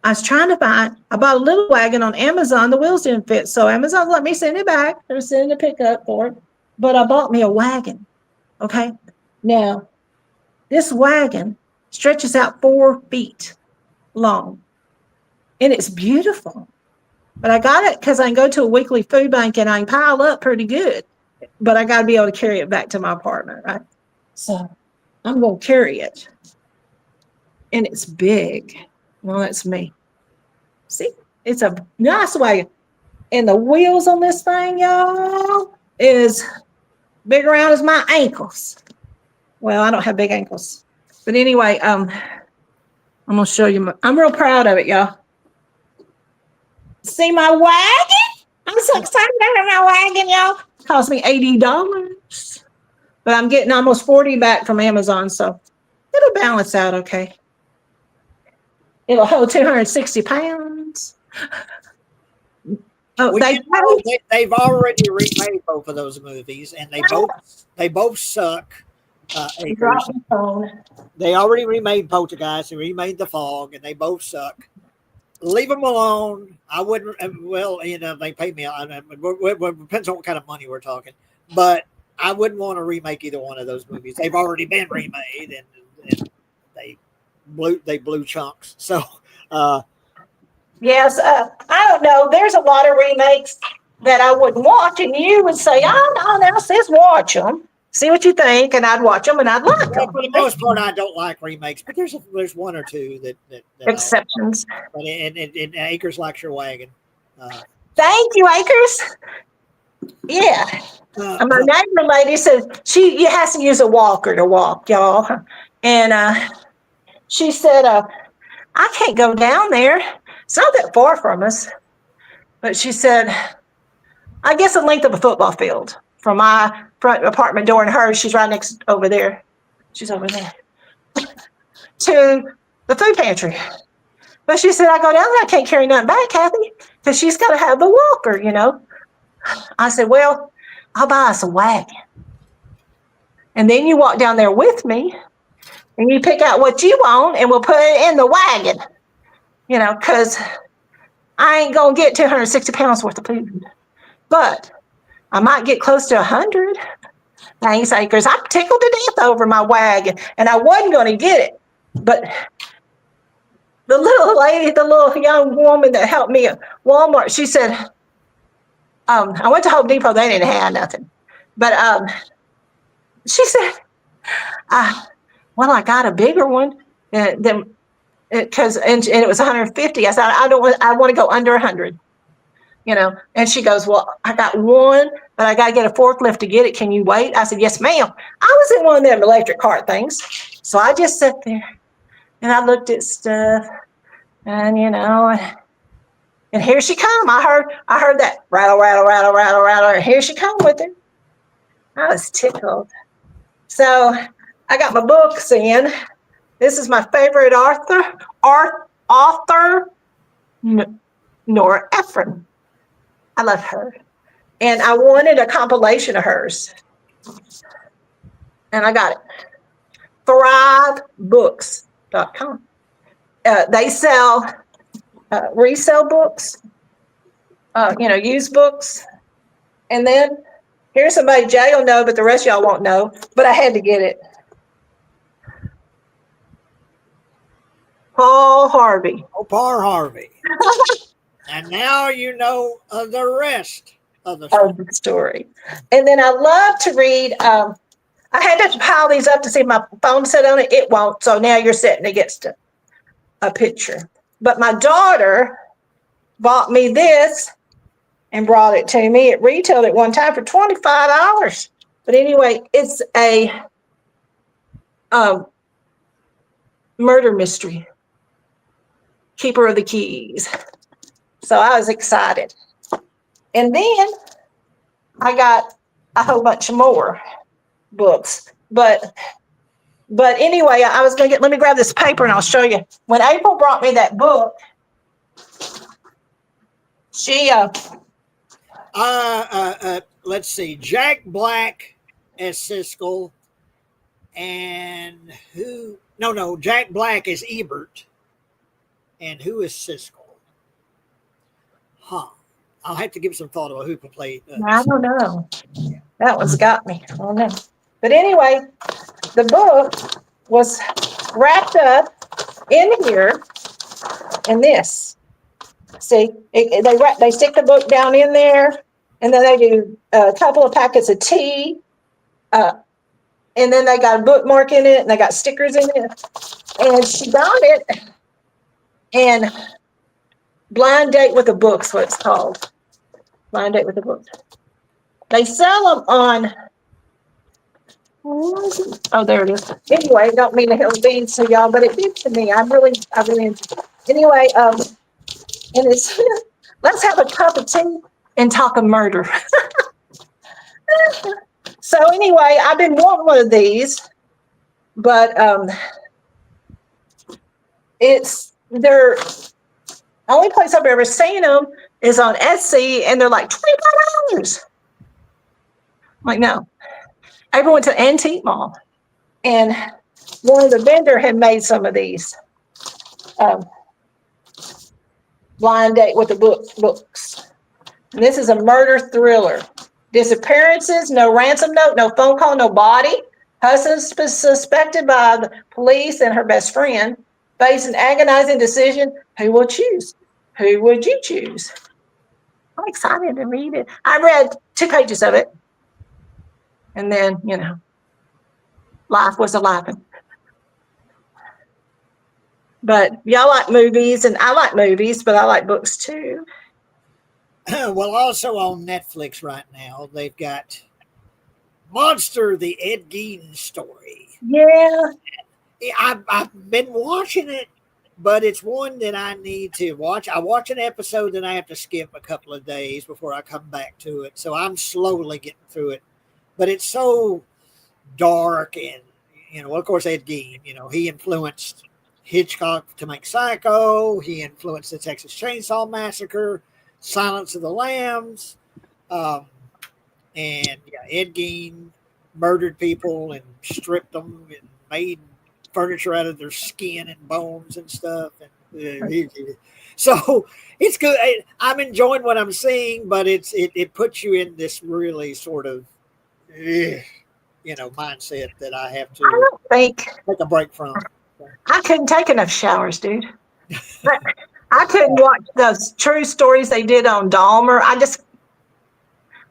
I was trying to I bought a little wagon on Amazon. The wheels didn't fit. So Amazon let me send it back. They're sending a pickup for it. But I bought me a wagon. Okay. Now, this wagon stretches out 4 feet long. And it's beautiful. But I got it because I can go to a weekly food bank and I can pile up pretty good. But I got to be able to carry it back to my apartment, right? So I'm going to carry it. And it's big. Well, that's me. See, it's a nice wagon. And the wheels on this thing, y'all, is big around as my ankles. Well, I don't have big ankles. But anyway, I'm gonna show you. I'm real proud of it, y'all. See my wagon? I'm so excited about my wagon, y'all. It cost me $80. But I'm getting almost 40 back from Amazon, so it'll balance out okay. It'll hold 260 pounds. Oh, Well, they've already remade both of those movies, and they both suck. Acres. They already remade Poltergeist. They remade The Fog, and they both suck. Leave them alone. I wouldn't. Well, they pay me. It depends on what kind of money we're talking, but I wouldn't want to remake either one of those movies. They've already been remade, and they blew chunks. So. Yes, I don't know. There's a lot of remakes that I wouldn't watch, and you would say, "Oh no, now sis, watch them, see what you think," and I'd watch them, and I'd like them. For the most part, I don't like remakes, but there's one or two that exceptions. But and Acres likes your wagon. Thank you, Acres. Yeah, my neighbor lady said she has to use a walker to walk, y'all, and she said, "I can't go down there. It's not that far from us." But she said, "I guess the length of a football field from my front apartment door and hers, she's right next over there. She's over there to the food pantry." But she said, "I go down there, I can't carry nothing back, Kathy, because she's got to have the walker, you know." I said, "Well, I'll buy us a wagon. And then you walk down there with me and you pick out what you want and we'll put it in the wagon, you know, because I ain't going to get 260 pounds worth of food. But I might get close to 100. Thanks, Acres. I'm tickled to death over my wagon, and I wasn't going to get it. But the little lady, the little young woman that helped me at Walmart, she said, I went to Home Depot, they didn't have nothing. But she said, well, I got a bigger one than because and it was 150. I said, I want to go under 100, you know. And she goes, "Well, I got one, but I got to get a forklift to get it. Can you wait?" I said, "Yes, ma'am." I was in one of them electric cart things, so I just sat there and I looked at stuff, and you know, and here she come. I heard that rattle, rattle, rattle, rattle, rattle, and here she come with it. I was tickled. So I got my books in. This is my favorite author, Nora Ephron. I love her. And I wanted a compilation of hers. And I got it. ThriveBooks.com. They sell resale books, used books. And then here's somebody Jay will know, but the rest of y'all won't know. But I had to get it. Paul Harvey. Oh, Paul Harvey. And now you know the rest of the story. And then I love to read. I had to pile these up to see if my phone set on it. It won't. So now you're sitting against a picture. But my daughter bought me this and brought it to me. It retailed at one time for $25. But anyway, it's a murder mystery. Keeper of the Keys. So I was excited. And then I got a whole bunch more books. But anyway, I was going to let me grab this paper and I'll show you. When April brought me that book, she let's see, Jack Black as Siskel, and Jack Black is Ebert. And who is Siskel? I'll have to give some thought about who can play. I don't know. That one's got me. I don't know. But anyway, the book was wrapped up in here in this. See, they stick the book down in there, and then they do a couple of packets of tea, and then they got a bookmark in it, and they got stickers in it. And she got it. And Blind Date with a Book's what it's called. Blind Date with the Book. They sell them on. Oh, there it is. Anyway, don't mean to help beans to y'all, but it did to me. I really enjoyed it. Anyway, and it's let's have a cup of tea and talk of murder. So anyway, I've been wanting one of these, but it's their only place I've ever seen them is on Etsy, and they're like $25. I'm like, no. I ever went to Antique Mall, and one of the vendor had made some of these Blind Date with the books. And this is a murder thriller. Disappearances, no ransom note, no phone call, no body. Husband suspected by the police and her best friend. Face an agonizing decision. Who will choose? Who would you choose? I'm excited to read it. I read 2 pages of it. And then, life was a laughing. But y'all like movies, and I like movies, but I like books too. Well, also on Netflix right now, they've got Monster, the Ed Gein story. Yeah. I've been watching it, but it's one that I need to watch. I watch an episode, then I have to skip a couple of days before I come back to it. So I'm slowly getting through it. But it's so dark, and, of course, Ed Gein, he influenced Hitchcock to make Psycho. He influenced the Texas Chainsaw Massacre, Silence of the Lambs. And Ed Gein murdered people and stripped them and made furniture out of their skin and bones and stuff. And so it's good. I'm enjoying what I'm seeing, but it puts you in this really sort of mindset that I have to take a break from. I couldn't take enough showers, dude. I couldn't watch those true stories they did on Dahmer.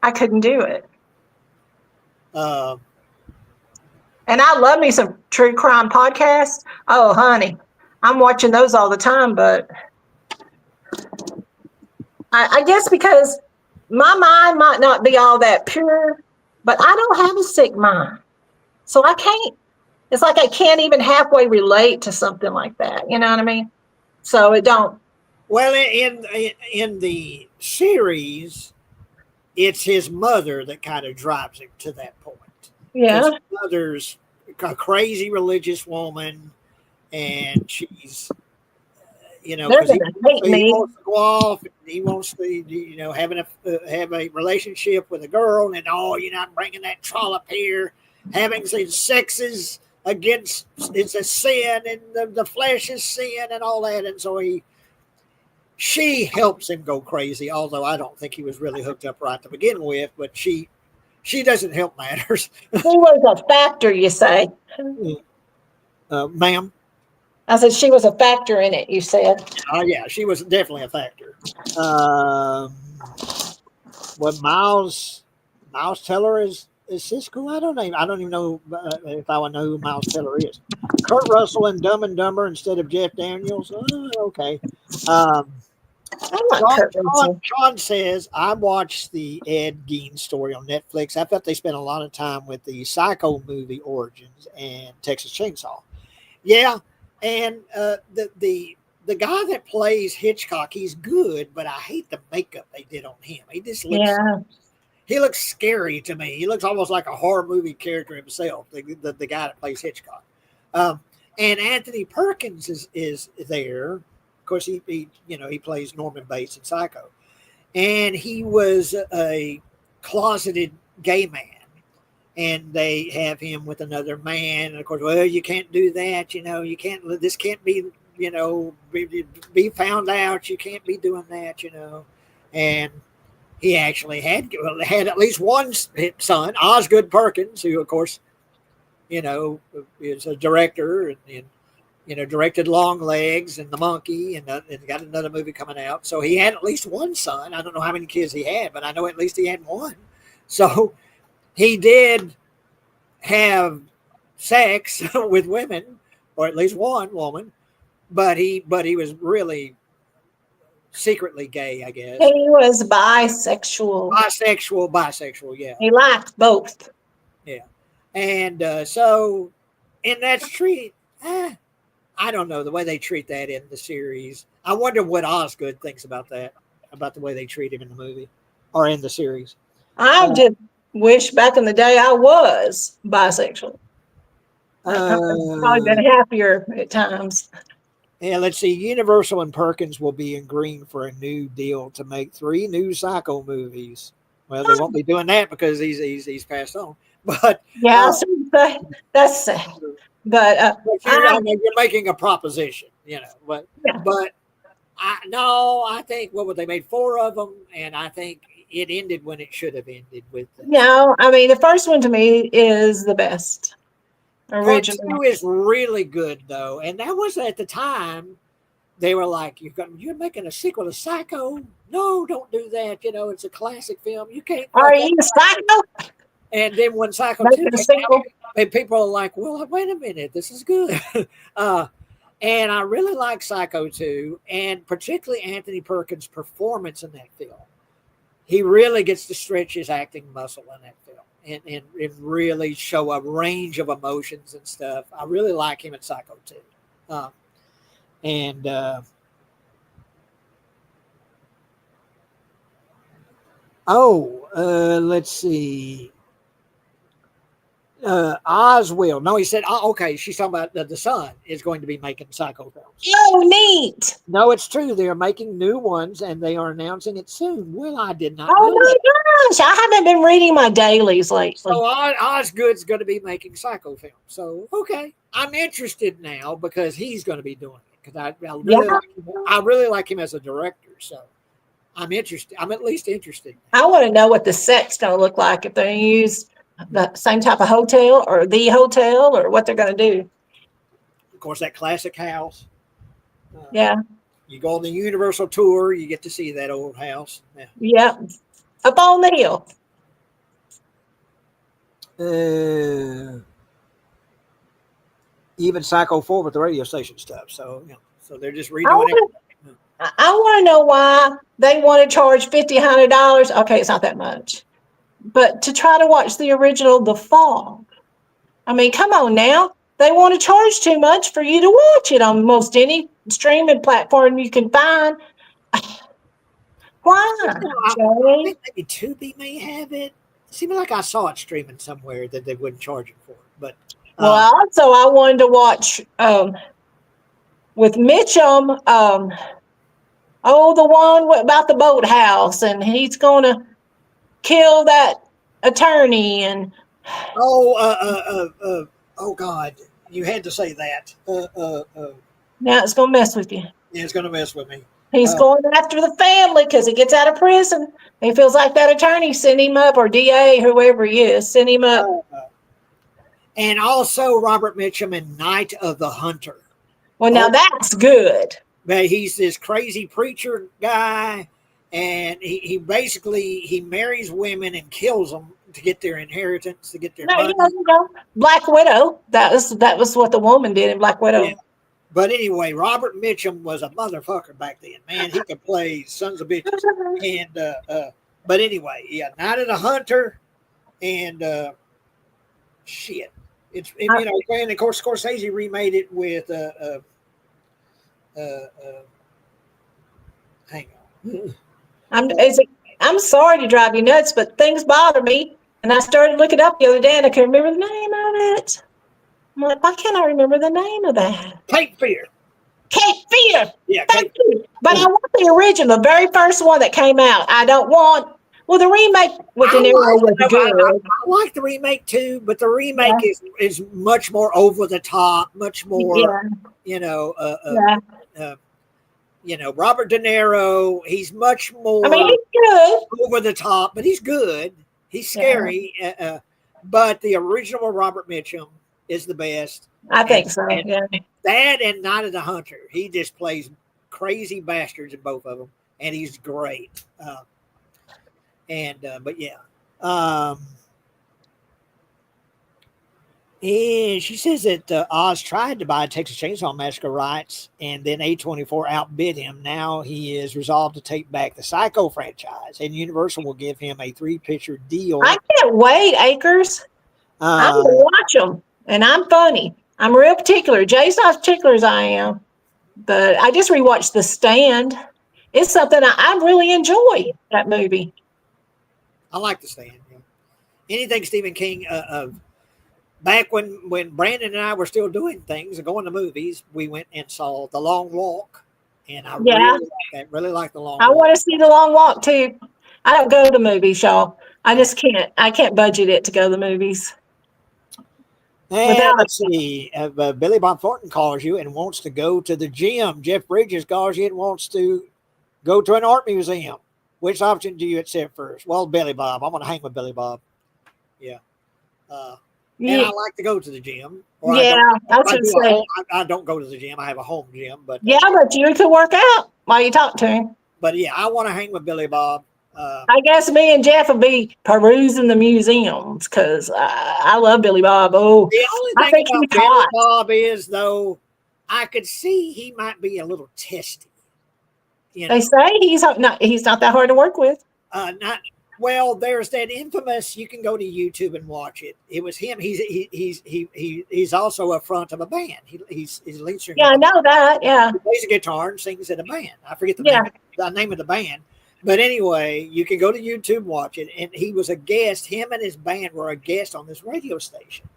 I couldn't do it. And I love me some true crime podcasts. Oh, honey, I'm watching those all the time, but I guess because my mind might not be all that pure, but I don't have a sick mind. So I can't, it's like I can't even halfway relate to something like that. You know what I mean? So it don't. Well, in the series, it's his mother that kind of drives him to that point. Yeah. His mother's a crazy religious woman, and she's, because he wants to go off, and he wants to, have a relationship with a girl, and I'm bringing that trollop here, having these sexes against, it's a sin, and the flesh is sin, and all that, and so she helps him go crazy, although I don't think he was really hooked up right to begin with, but she doesn't help matters. He was a factor, you say? Ma'am? I said she was a factor in it, you said. Oh, yeah, she was definitely a factor. What Miles Teller is Cisco? I don't even know if I would know who Miles Teller is. Kurt Russell in Dumb and Dumber instead of Jeff Daniels. Okay. John says, I watched the Ed Gein story on Netflix. I felt they spent a lot of time with the Psycho movie Origins and Texas Chainsaw. Yeah, and the guy that plays Hitchcock, he's good, but I hate the makeup they did on him. He just looks, he looks scary to me. He looks almost like a horror movie character himself, the guy that plays Hitchcock. And Anthony Perkins is there. Of course, he plays Norman Bates in Psycho. And he was a closeted gay man. And they have him with another man. And of course, well, you can't do that. You can't, this can't be, be found out. You can't be doing that, And he actually had at least one son, Osgood Perkins, who, of course, is a director and directed Longlegs and The Monkey and got another movie coming out. So he had at least one son. I don't know how many kids he had, but I know at least he had one. So he did have sex with women, or at least one woman, but he was really secretly gay, I guess. He was bisexual. Bisexual, yeah. He liked both. Yeah. And so, and that's treat. I don't know the way they treat that in the series. I wonder what Osgood thinks about that, about the way they treat him in the movie or in the series. I just wish back in the day I was bisexual. I'd probably been happier at times. Yeah, let's see. Universal and Perkins will be agreeing for a new deal to make 3 new Psycho movies. Well, they won't be doing that because he's passed on. But Yeah, that's sad. But I mean, you're making a proposition, you know. But Yeah. but I think what would they made 4 of them, and I think it ended when it should have ended with. No, I mean the first one to me is the best. Part Original. 2 is really good though, and that was at the time. They were like, "You're making a sequel to Psycho? No, don't do that. You know, it's a classic film. You can't." Are you psycho? And then when Psycho Make 2 it a came sequel. out, and people are like, "Well, wait a minute, this is good." And I really like Psycho 2, and particularly Anthony Perkins' performance in that film. He really gets to stretch his acting muscle in that film and really show a range of emotions and stuff. I really like him in Psycho 2. And let's see. Oswald. No, he said, okay, she's talking about the son is going to be making Psycho films. Oh, neat. No, it's true. They are making new ones and they are announcing it soon. Well, I did not Oh know my that. gosh. I haven't been reading my dailies lately. So Osgood's going to be making Psycho films. So, okay. I'm interested now because he's going to be doing it. Because I really like him as a director. So I'm interested. I'm at least interested. I want to know what the set's going to look like if they use the same type of hotel or the hotel or what they're going to do. Of course, that classic house. Yeah. You go on the Universal tour, you get to see that old house. Yeah. Yep. Up on the hill. Even Psycho 4 with the radio station stuff. So, so they're just redoing it. I want to know why they want to charge $100. Okay, it's not that much. But to try to watch the original The Fog. I mean, come on now. They want to charge too much for you to watch it on most any streaming platform you can find. Why? I think maybe Tubi may have it. It seemed like I saw it streaming somewhere that they wouldn't charge it for. But well, also I wanted to watch with Mitchum. The one about the boathouse, and he's going to kill that attorney. And oh God, you had to say that. Now it's going to mess with you. Yeah, it's going to mess with me. He's going after the family because he gets out of prison. He feels like that attorney sent him up, or DA, whoever he is, sent him up. And also Robert Mitchum in Night of the Hunter. Well, now that's good. But he's this crazy preacher guy, and he basically he marries women and kills them to get their inheritance, to get their money. Black Widow. That was what the woman did in Black Widow. Yeah. But anyway, Robert Mitchum was a motherfucker back then. Man, he could play sons of bitches. And but anyway, yeah, Night of the Hunter, and shit. And of course Scorsese remade it with hang on. I'm sorry to drive you nuts, but things bother me. And I started looking up the other day and I couldn't remember the name of it. I'm like, why can't I remember the name of that? Cape Fear. Cape Fear. Yeah, Cape Fear. But I want the original, the very first one that came out. I don't want. Well, the remake with De Niro was good. I like the remake too, but the remake is much more over the top, much more, Robert De Niro. He's much more. I mean, he's good. Over the top, but he's good. He's scary. Yeah. But the original Robert Mitchum is the best. I think so. Yeah. That and Night of the Hunter. He just plays crazy bastards in both of them, and he's great. But yeah. And she says that Oz tried to buy Texas Chainsaw Massacre rights, and then A24 outbid him. Now he is resolved to take back the Psycho franchise, and Universal will give him a 3-picture deal. I can't wait, Acres. I'm Uh, gonna watch them, and I'm funny. I'm real particular. Jay's not as particular as I am, but I just rewatched The Stand. It's something I really enjoy, that movie. I like The Stand. Yeah. Anything Stephen King. Back when Brandon and I were still doing things and going to movies, we went and saw The Long Walk, and I really like The Long I Walk. want to see The Long Walk too. I don't go to movies, y'all. I just can't. I can't budget it to go to the movies. And let's see. Billy Bob Thornton calls you and wants to go to the gym. Jeff Bridges calls you and wants to go to an art museum. Which option do you accept first? Well, Billy Bob. I'm going to hang with Billy Bob. Yeah. And I like to go to the gym. I don't go to the gym. I have a home gym, but but you could work out while you talk to him. But yeah, I want to hang with Billy Bob. I guess me and Jeff will be perusing the museums because I love Billy Bob. Oh, the only thing about Billy Bob is, though, I could see he might be a little testy. You know? They say he's not that hard to work with. Well, there's that infamous. You can go to YouTube and watch it. It was him. He's also a front of a band. He's lead singer. Yeah, I know that. Yeah, he plays a guitar and sings in a band. I forget the name of the band. But anyway, you can go to YouTube, watch it, and he was a guest. Him and his band were a guest on this radio station.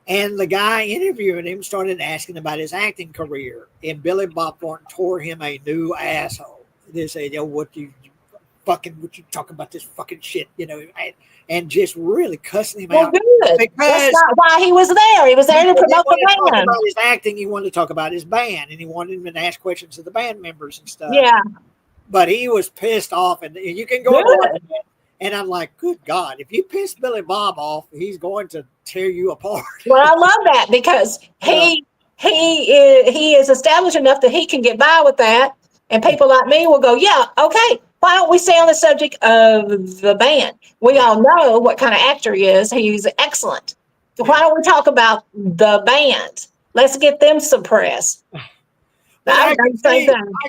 And the guy interviewing him started asking about his acting career, and Billy Bob Thornton tore him a new asshole. They said, what you talking about this fucking shit, and just really cussing him out. Good. Because that's not why he was there. He was there to promote the band. About his acting, he wanted to talk about his band, and he wanted him to ask questions of the band members and stuff. Yeah. But he was pissed off, and you can go and watch it. And I'm like, good God, if you piss Billy Bob off, he's going to tear you apart. Well, I love that because he is established enough that he can get by with that. And people like me will go, yeah, okay, why don't we stay on the subject of the band? We all know what kind of actor he is. He's excellent. So why don't we talk about the band? Let's get them suppressed. I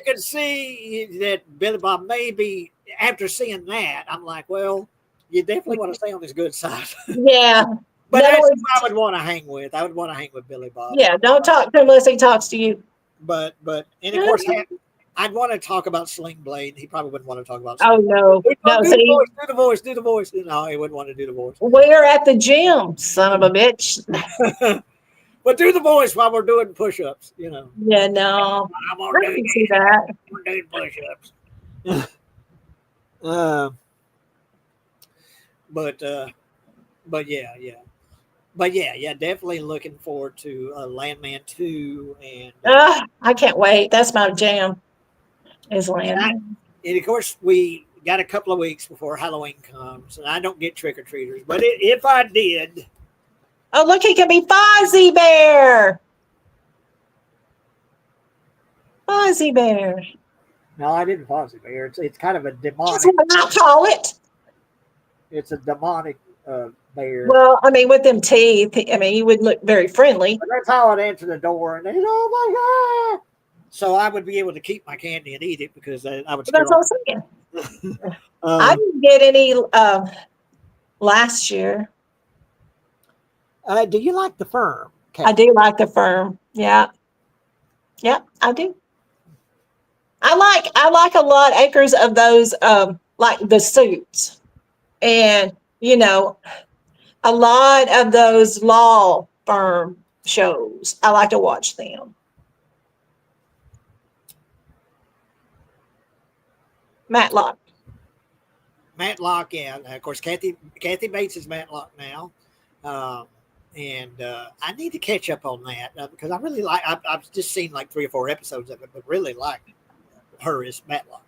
could see that Billy Bob maybe, after seeing that, I'm like, well, you definitely want to stay on his good side. Yeah. But that's who I would want to hang with. I would want to hang with Billy Bob. Yeah, don't talk to him unless he talks to you. And of course, I'd want to talk about Sling Blade. He probably wouldn't want to talk about Sling Blade. Oh, no. Do the voice. No, he wouldn't want to do the voice. We're at the gym, son of a bitch. But do the voice while we're doing push-ups, Yeah, no. I'm already see that. We're doing push-ups. But yeah, definitely looking forward to Landman 2, and I can't wait. That's my jam. Is Landman. And of course, we got a couple of weeks before Halloween comes, and I don't get trick-or-treaters, but if I did. Oh, look, he can be Fozzie Bear. Fozzie Bear. No, I didn't Fozzie Bear. It's kind of a demonic. That's what I call it. It's a demonic bear. Well, I mean, with them teeth, he would look very friendly. But that's how I'd answer the door, and they'd, oh my God. So I would be able to keep my candy and eat it because I would. That's what I'm saying. I didn't get any last year. Do you like The Firm? I do like The Firm. Yeah, I do. I like a lot, Acres, of those like the Suits, and a lot of those law firm shows. I like to watch them. Matlock, yeah. Of course, Kathy Bates is Matlock now. And I need to catch up on that because I really I've just seen like 3 or 4 episodes of it, but really like her as Matlock.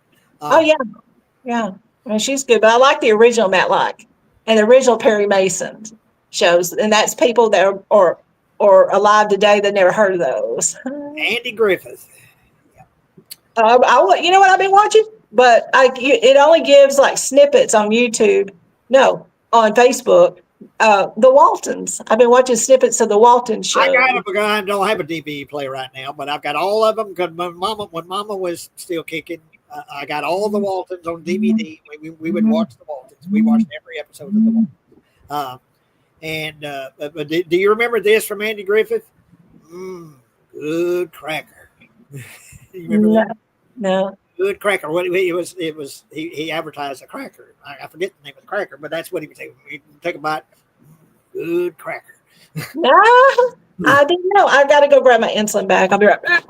Yeah. I mean, she's good, but I like the original Matlock and the original Perry Mason shows, and that's people that are alive today that never heard of those. Andy Griffith. Yeah. You know what I've been watching, but it only gives like snippets on YouTube. No, on Facebook. the Waltons. I've been watching snippets of the Walton show. I got them, but I don't have a DVD player right now, but I've got all of them because when Mama was still kicking, I got all the Waltons on DVD. We would watch the Waltons. We watched every episode of the Waltons. But do you remember this from Andy Griffith? Good cracker. You remember that? No. Good cracker. What it was he advertised a cracker. I forget the name of the cracker, but that's what he would say. He'd take a bite. Good cracker. No, I didn't know. I got to go grab my insulin back. I'll be right back.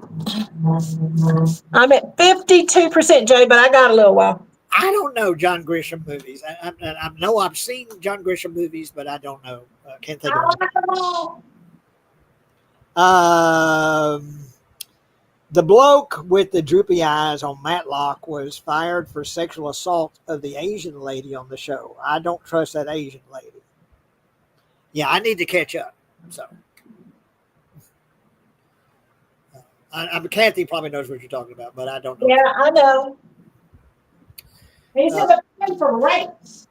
I'm at 52%, Jay, but I got a little while. I don't know John Grisham movies. I know I've seen John Grisham movies, but I don't know. Can't think of it. The bloke with the droopy eyes on Matlock was fired for sexual assault of the Asian lady on the show. I don't trust that Asian lady. Yeah, I need to catch up. So, Kathy probably knows what you're talking about, but I don't know. Yeah, I know. He's in the pay for rapes.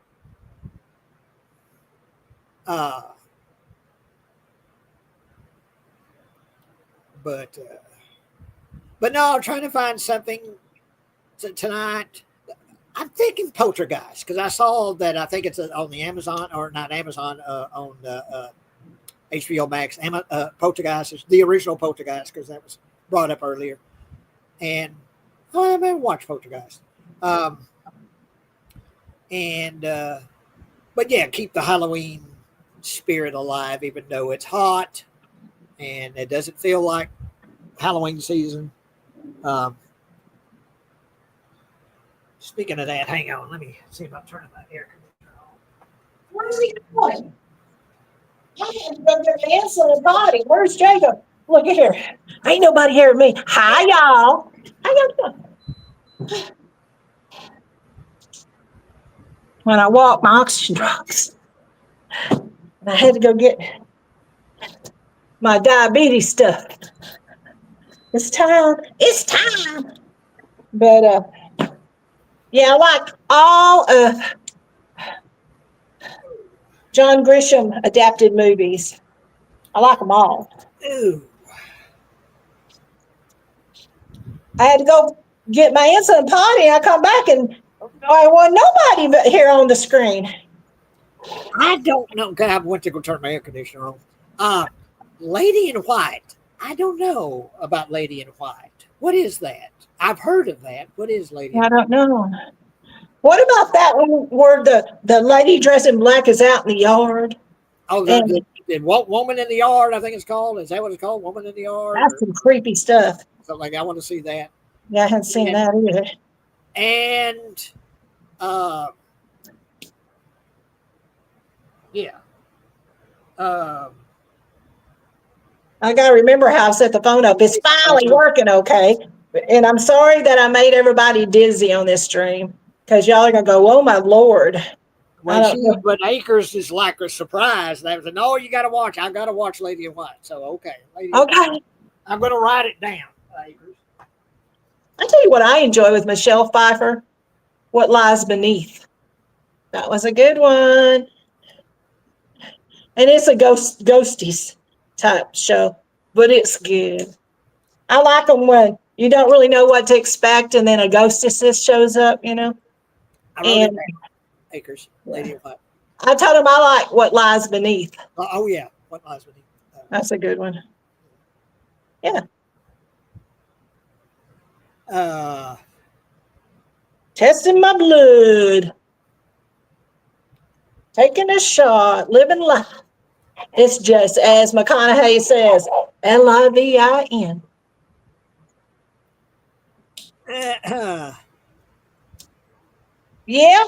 But no, I'm trying to find something tonight. I'm thinking Poltergeist because I saw that. I think it's on the Amazon or not Amazon on HBO Max. Poltergeist is the original Poltergeist because that was brought up earlier, and I haven't watched Poltergeist. But yeah, keep the Halloween spirit alive, even though it's hot and it doesn't feel like Halloween season. Speaking of that, hang on. Let me see if I'm turning my air conditioner on. Where's he going? I'm going to dance in the body. Where's Jacob? Look at here. Ain't nobody here with me. Hi, y'all. How y'all doing? When I walk, my oxygen drops. And I had to go get my diabetes stuff. It's time. It's time. But, yeah, I like all of John Grisham adapted movies. I like them all. Ooh. I had to go get my insulin potty. I come back and I wasn't nobody but here on the screen. I don't know. God, I went to go turn my air conditioner on. Lady in White. I don't know about Lady in White. What is that? I've heard of that. What is Lady in White? I don't know. What about that one where the lady dressed in black is out in the yard? Oh, the Woman in the Yard, I think it's called. Is that what it's called? Woman in the Yard? That's some creepy stuff. Something like that. I want to see that. Yeah, I haven't seen that either. And yeah. I got to remember how I set the phone up. It's finally working okay. And I'm sorry that I made everybody dizzy on this stream because y'all are going to go, oh, my Lord. But Acres is like a surprise. They said, no, you got to watch. I got to watch Lady in White. So, okay. Okay. I'm going to write it down, Acres. I tell you what I enjoy with Michelle Pfeiffer, What Lies Beneath. That was a good one. And it's a ghosties type show, but it's good. I like them when you don't really know what to expect and then a ghostess shows up, you know. And Acres, Lady in White. I told him I like What Lies Beneath. Oh yeah, What Lies Beneath. That's a good one. Yeah. Testing my blood. Taking a shot, living life. It's just as McConaughey says, LIVIN. Yeah.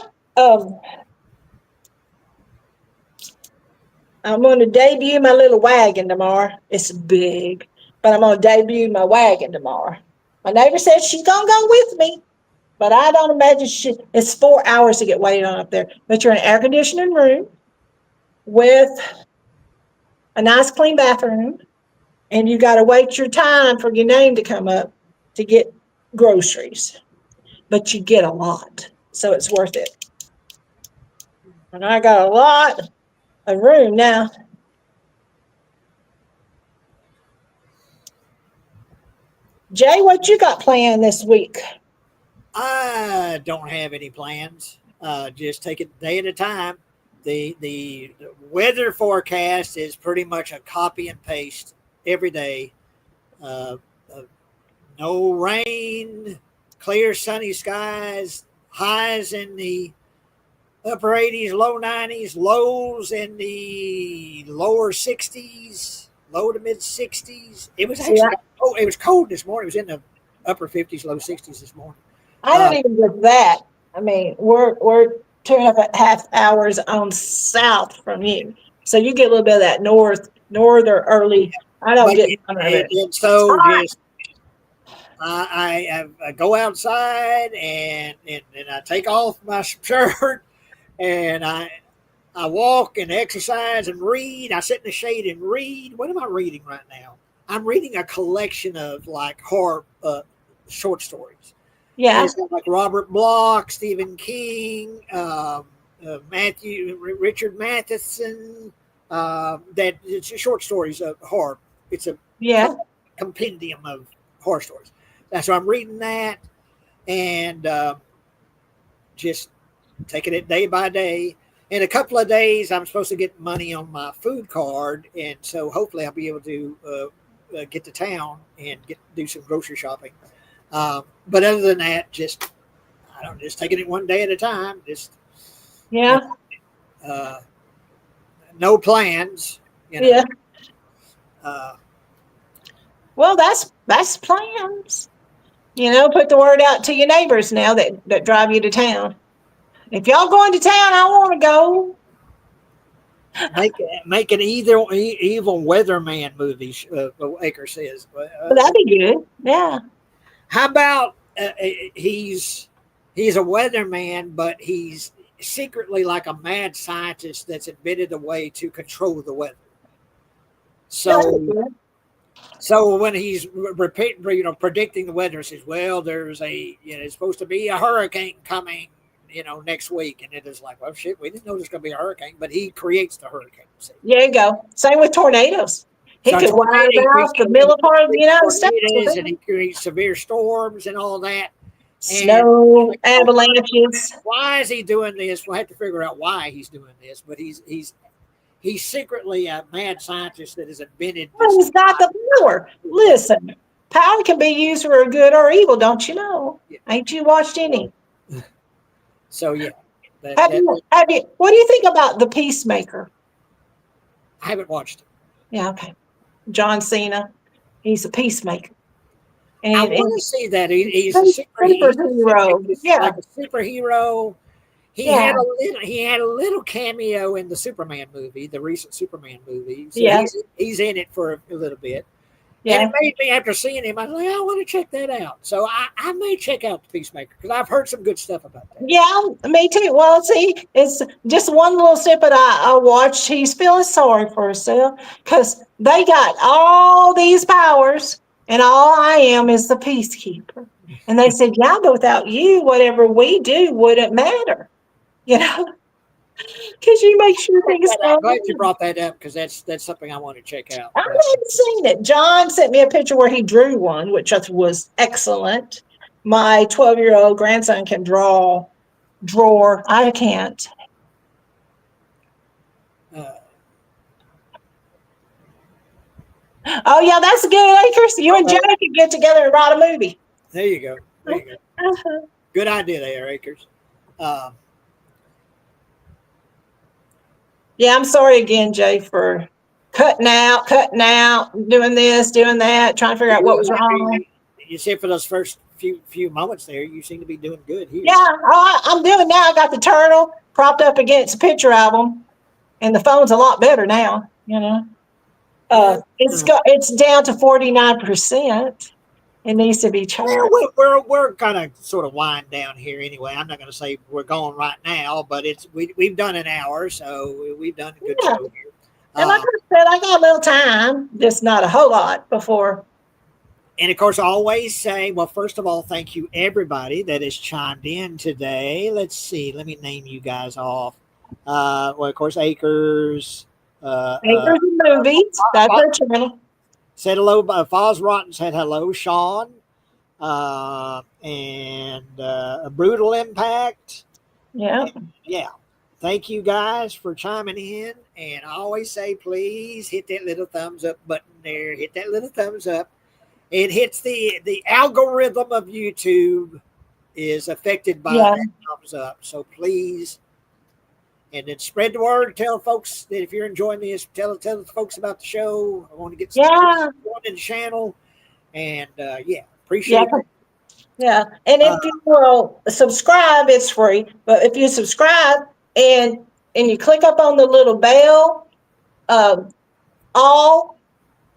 I'm going to debut my little wagon tomorrow. It's big, but I'm going to debut my wagon tomorrow. My neighbor said she's going to go with me, but I don't imagine it's 4 hours to get waited on up there. But you're in an air conditioning room with a nice clean bathroom, and you got to wait your time for your name to come up to get groceries. But you get a lot, so it's worth it. And I got a lot a room now. Jay, what you got planned this week? I don't have any plans. Just take it day at a time. The weather forecast is pretty much a copy and paste every day. Uh, uh, no rain, clear sunny skies, highs in the upper 80s, low 90s, lows in the lower 60s, low to mid 60s. It was Yeah. actually it was cold this morning. It was in the upper 50s, low 60s this morning. I don't even get that. I mean, we're 2.5 hours on south from you, so you get a little bit of that north or early. I don't But get none of it. it's so just I go outside and I take off my shirt and I walk and exercise and read. I sit in the shade and read. What am I reading right now? I'm reading a collection of like horror short stories. Yeah, It's got like Robert Bloch, Stephen King, Richard Matheson. That it's short stories of horror. It's a yeah. compendium of horror stories. So I'm reading that and just taking it day by day. In a couple of days, I'm supposed to get money on my food card, and so hopefully I'll be able to get to town and do some grocery shopping. But other than that, just taking it one day at a time. Just Yeah, uh, no plans. yeah. Uh, Well, that's plans. Put the word out to your neighbors now that drive you to town. If y'all going to town, I want to go. make an evil weatherman movie. Aker says. Well, that'd be good. Yeah. How about he's a weatherman, but he's secretly like a mad scientist that's invented a way to control the weather. So when he's predicting the weather, he says, "Well, there's it's supposed to be a hurricane coming, next week," and it is like, "Well, shit, we didn't know there's going to be a hurricane," but he creates the hurricane. See? There you go. Same with tornadoes. He So could wipe out the middle part of the United States. and he creates severe storms and all that. Snow, avalanches. Why is he doing this? We'll have to figure out why he's doing this. But he's secretly a mad scientist that has invented. Well, he's got the power. Listen, power can be used for good or evil, don't you know? Yeah. Ain't you watched any? So yeah. Have you? What do you think about the Peacemaker? I haven't watched it. Yeah, okay. John Cena, he's a peacemaker. I want to see that. He's a superhero. Yeah, like a superhero. He had a little cameo in the Superman movie, the recent Superman movie. So he's in it for a little bit. Yeah. And it made me, after seeing him, I was like, I want to check that out. So I may check out the Peacemaker because I've heard some good stuff about that. Yeah, me too. Well, see, it's just one little snippet I watched. He's feeling sorry for himself because they got all these powers and all I am is the peacekeeper. And they said, yeah, but without you, whatever we do wouldn't matter. Because you make sure things go. I'm glad you brought that up because that's something I want to check out. I haven't seen it. John sent me a picture where he drew one, which was excellent. My 12-year-old grandson can draw. I can't. Oh yeah, that's good, Akers. You and Johnny can get together and write a movie. There you go. Good idea there, Akers. Yeah, I'm sorry again, Jay, for cutting out, doing this, doing that, trying to figure out what was wrong. You said for those first few moments there, you seem to be doing good here. Yeah, I'm doing now. I got the turtle propped up against a picture album, and the phone's a lot better now. It's down to 49%. It needs to be charged. We're gonna sort of wind down here anyway. I'm not gonna say we're going right now, but we've done an hour, so we've done a good show here. And like I said, I got a little time, just not a whole lot before. And of course, I always say, well, first of all, thank you everybody that has chimed in today. Let's see, let me name you guys off. Well, of course, Acres. Acres and Movies. That's our channel. Said hello. Foz Rotten said hello, Sean. And a Brutal Impact. Yeah. Yeah. Thank you guys for chiming in. And I always say, please hit that little thumbs up button there. Hit that little thumbs up. It hits the algorithm of YouTube is affected by Yeah. that thumbs up. So please, and then spread the word. Tell folks that if you're enjoying this, tell the folks about the show. I want to get some Yeah. on in the channel. And yeah, appreciate Yeah. it. Yeah. And if you will subscribe, it's free. But if you subscribe and you click up on the little bell, all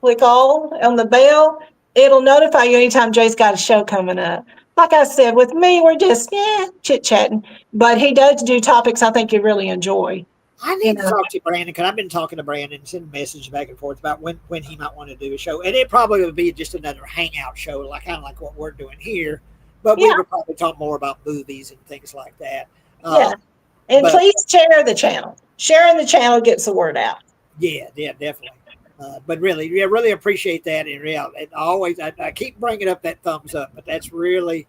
click all on the bell, it'll notify you anytime Jay's got a show coming up. Like I said, with me, we're just chit chatting. But he does do topics I think you really enjoy. I need to talk to Brandon because I've been talking to Brandon, sending messages back and forth about when he might want to do a show. And it probably would be just another hangout show, like kind of like what we're doing here. But we would probably talk more about movies and things like that. Yeah. And please share the channel. Sharing the channel gets the word out. Yeah, definitely. But really, really appreciate that. And I keep bringing up that thumbs up, but that's really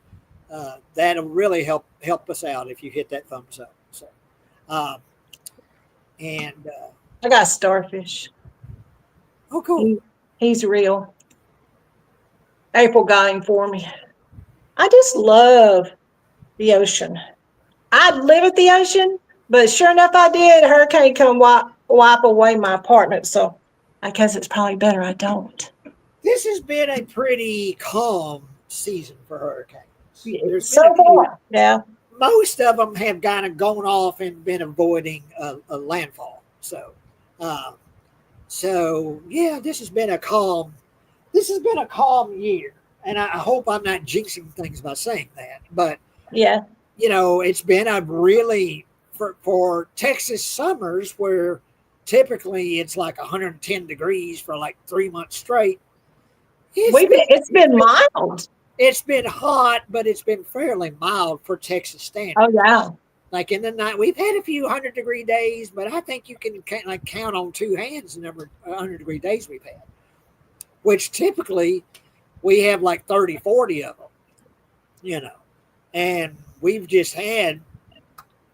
that'll really help us out if you hit that thumbs up. So, and I got starfish. Oh, cool. He's real. April got him for me. I just love the ocean. I'd live at the ocean, but sure enough, I did. A hurricane come wipe away my apartment, so I guess it's probably better I don't. This has been a pretty calm season for hurricanes. So far, yeah. Most of them have kind of gone off and been avoiding a landfall. So yeah, this has been a calm year, and I hope I'm not jinxing things by saying that. But yeah, it's been a really for Texas summers where typically it's like 110 degrees for like 3 months straight. It's been mild. It's been hot, but it's been fairly mild for Texas standards. Oh yeah. Like in the night, we've had a few 100-degree days, but I think you can count on two hands the number of 100-degree days we've had, which typically we have like 30, 40 of them, and we've just had,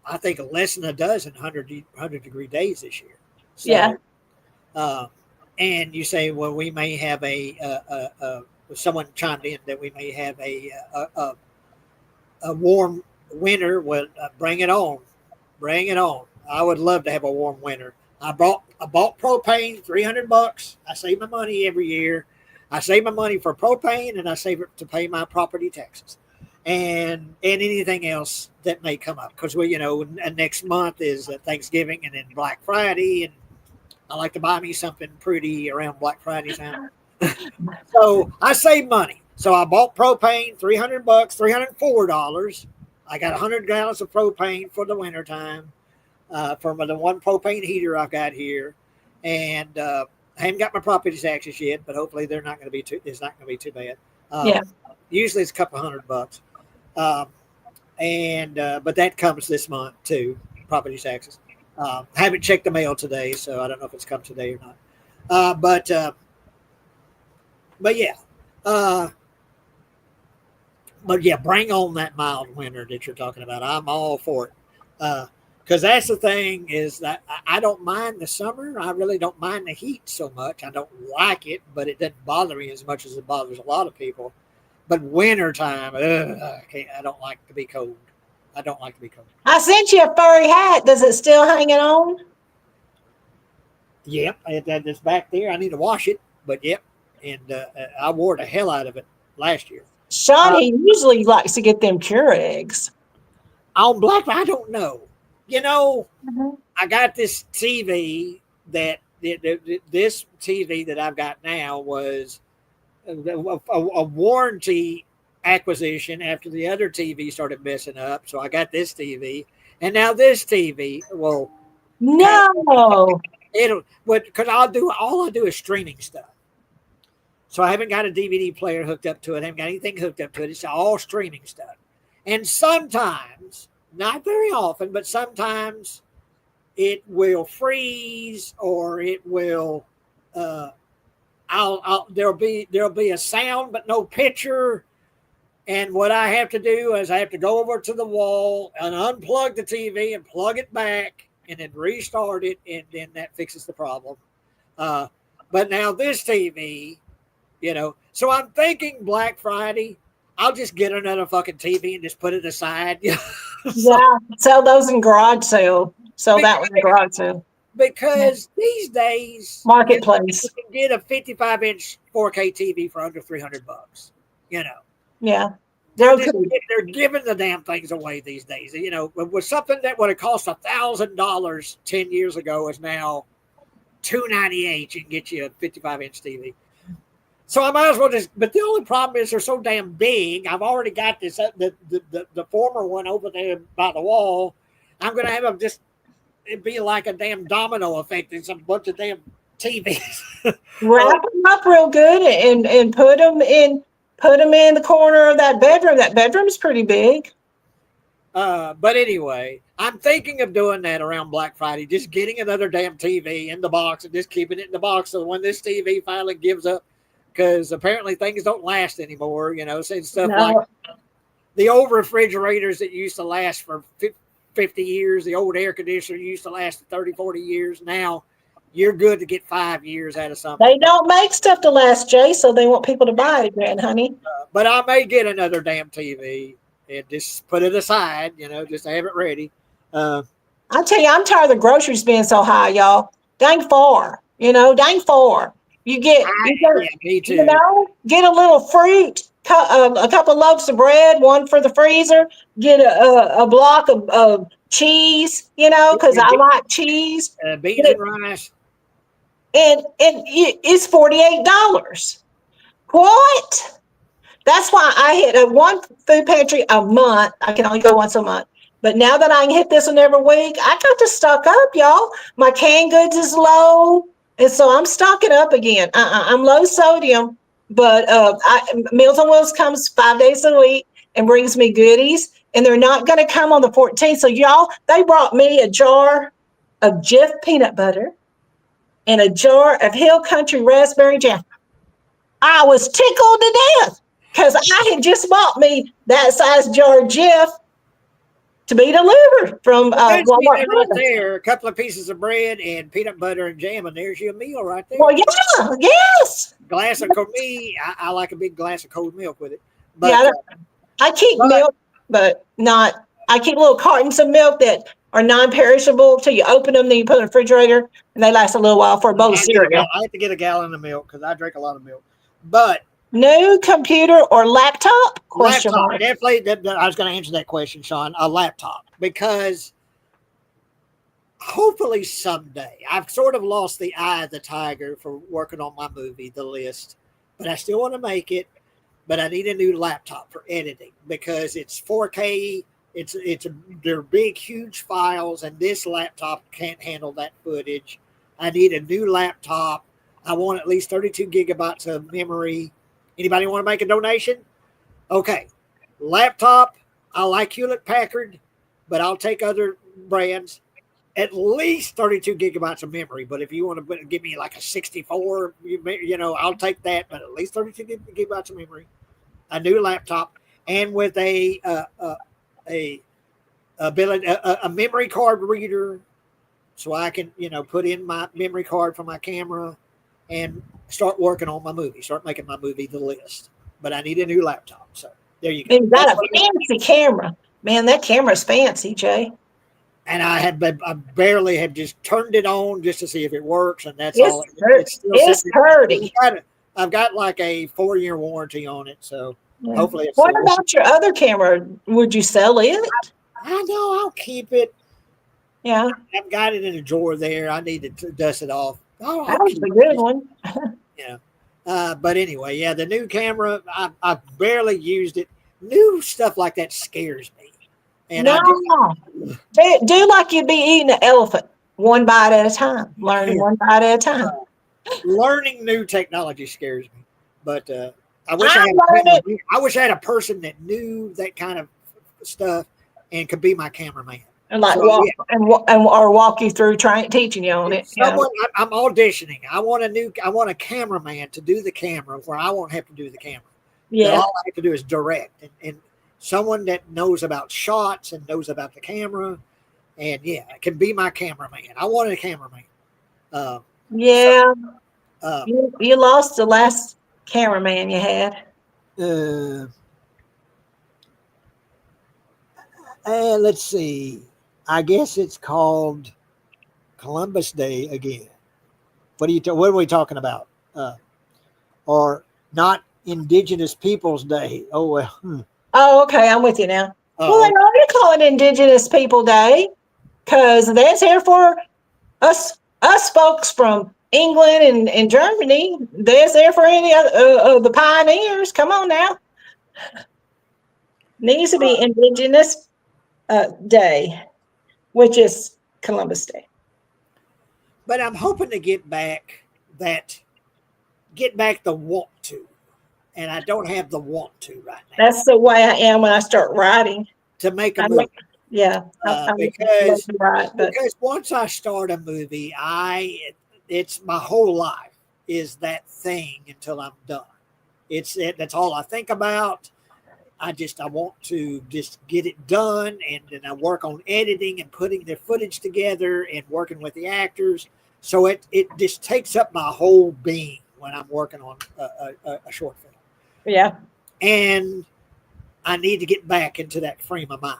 I think, less than a dozen 100-degree days this year. So, yeah. And you say, well, we may have someone chimed in that we may have a warm winter. Well, bring it on. I would love to have a warm winter. I bought propane, $300. I save my money every year. I save my money for propane, and I save it to pay my property taxes and anything else that may come up. Because next month is Thanksgiving and then Black Friday, and I like to buy me something pretty around Black Friday time. So I save money. So I bought propane, $300, $304. I got 100 gallons of propane for the wintertime from the one propane heater I've got here. And I haven't got my property taxes yet, but hopefully it's not going to be too bad. Usually it's a couple $100. But that comes this month too, property taxes. Haven't checked the mail today, so I don't know if it's come today or not. But yeah, bring on that mild winter that you're talking about. I'm all for it. Because that's the thing is that I don't mind the summer. I really don't mind the heat so much. I don't like it, but it doesn't bother me as much as it bothers a lot of people. But wintertime, I don't like to be cold. I sent you a furry hat. Does it still hang it on? Yep, it's back there. I need to wash it, but yep. And I wore the hell out of it last year. Sean, he usually likes to get them Keurigs. On Black Friday, I don't know. I got this TV this TV that I've got now was a warranty acquisition after the other TV started messing up. So I got this TV, and now this TV. Well, no, because all I do is streaming stuff. So I haven't got a DVD player hooked up to it. I haven't got anything hooked up to it. It's all streaming stuff. And sometimes, not very often, but sometimes it will freeze or it will. There'll be a sound but no picture. And what I have to do is I have to go over to the wall and unplug the TV and plug it back and then restart it, and then that fixes the problem. But now this TV, so I'm thinking Black Friday, I'll just get another fucking TV and just put it aside. Yeah, sell those in garage sale. Sell that one in garage sale. Because these days, Marketplace. you can get a 55-inch 4K TV for under $300. Yeah. They're giving the damn things away these days. With something that would have cost $1,000 10 years ago is now $298. You can get you a 55-inch TV. So I might as well just. But the only problem is they're so damn big. I've already got this the former one over there by the wall. I'm going to have them just. It'd be like a damn domino effect in some bunch of damn TVs. Wrap them up real good and put them in the corner of that bedroom. That bedroom's pretty big. But anyway, I'm thinking of doing that around Black Friday, just getting another damn TV in the box and just keeping it in the box. So when this TV finally gives up, because apparently things don't last anymore, saying stuff like the old refrigerators that used to last for 50 years, the old air conditioner used to last 30, 40 years. Now you're good to get 5 years out of something. They don't make stuff to last, Jay, so they want people to buy it again, honey. But I may get another damn TV and just put it aside, just to have it ready. I tell you, I'm tired of the groceries being so high, y'all. Dang far. You get, me too. Get a little fruit, a couple loaves of bread, one for the freezer. Get a block of cheese, because I like cheese. Beans and rice. And it's $48. What? That's why I hit a one food pantry a month. I can only go once a month. But now that I can hit this one every week, I got to stock up, y'all. My canned goods is low. And so I'm stocking up again. I'm low sodium, but Meals on Wheels comes 5 days a week and brings me goodies. And they're not going to come on the 14th. So y'all, they brought me a jar of Jif peanut butter and a jar of Hill Country raspberry jam. I was tickled to death because I had just bought me that size jar of Jif to be delivered from Walmart. Right there, a couple of pieces of bread and peanut butter and jam, and there's your meal right there. Well, yeah, yes. Glass of me, I like a big glass of cold milk with it. But, yeah, I keep milk, but not. I keep little cartons of milk that are non-perishable till you open them, then you put in the refrigerator, and they last a little while for a bowl of cereal. I have to get a gallon of milk because I drink a lot of milk. But new computer or laptop? Laptop, definitely. I was going to answer that question, Sean. A laptop, because hopefully someday, I've sort of lost the eye of the tiger for working on my movie, The List, but I still want to make it. But I need a new laptop for editing because it's 4K. They're big, huge files, and this laptop can't handle that footage. I need a new laptop. I want at least 32 gigabytes of memory. Anybody want to make a donation? Okay. Laptop, I like Hewlett Packard, but I'll take other brands. At least 32 gigabytes of memory. But if you want to give me like a 64, I'll take that. But at least 32 gigabytes of memory. A new laptop, and with a memory card reader, so I can put in my memory card for my camera and start working on my movie. Start making my movie, The List. But I need a new laptop. So there you go. You got a fancy camera, man. That camera's fancy, Jay. And I barely have just turned it on just to see if it works, and that's all. It's pretty. I've got like a 4-year warranty on it, so hopefully it's. What about your other camera? Would you sell it? I know, I'll keep it. Yeah. I've got it in a drawer there. I need to dust it off. Oh, that was a good one. Yeah. But anyway, yeah, the new camera, I've barely used it. New stuff like that scares me. And do like you'd be eating an elephant, one bite at a time. Learn one bite at a time. Learning new technology scares me, but I wish I had a person that knew that kind of stuff and could be my cameraman. And like So walk yeah, and or walk you through teaching you on if it. Yeah. I'm auditioning. I want a cameraman to do the camera where I won't have to do the camera. That Yeah. all I have to do is direct, and someone that knows about shots and knows about the camera, and yeah, it can be my cameraman. I wanted a cameraman. So Yeah. uh, You lost the last cameraman you had. uh, let's see. I guess it's called Columbus Day again. What are we talking about? Or not Indigenous Peoples Day? Oh well. Oh, okay. I'm with you now. Well, Oh, they okay. already call it Indigenous People Day because that's here for us folks from England and Germany. That's there for any of the pioneers. Come on now. Needs to be Indigenous Day, which is Columbus Day. But I'm hoping to get back the want to, and I don't have the want to right now That's the way I am when I start writing. to make a I movie. like, yeah, I love Because to write, but once I start a movie, it's my whole life is that thing until I'm done. That's all I think about. I want to just get it done, and then I work on editing and putting the footage together and working with the actors. So it just takes up my whole being when I'm working on a short film, yeah. and I need to get back into that frame of mind.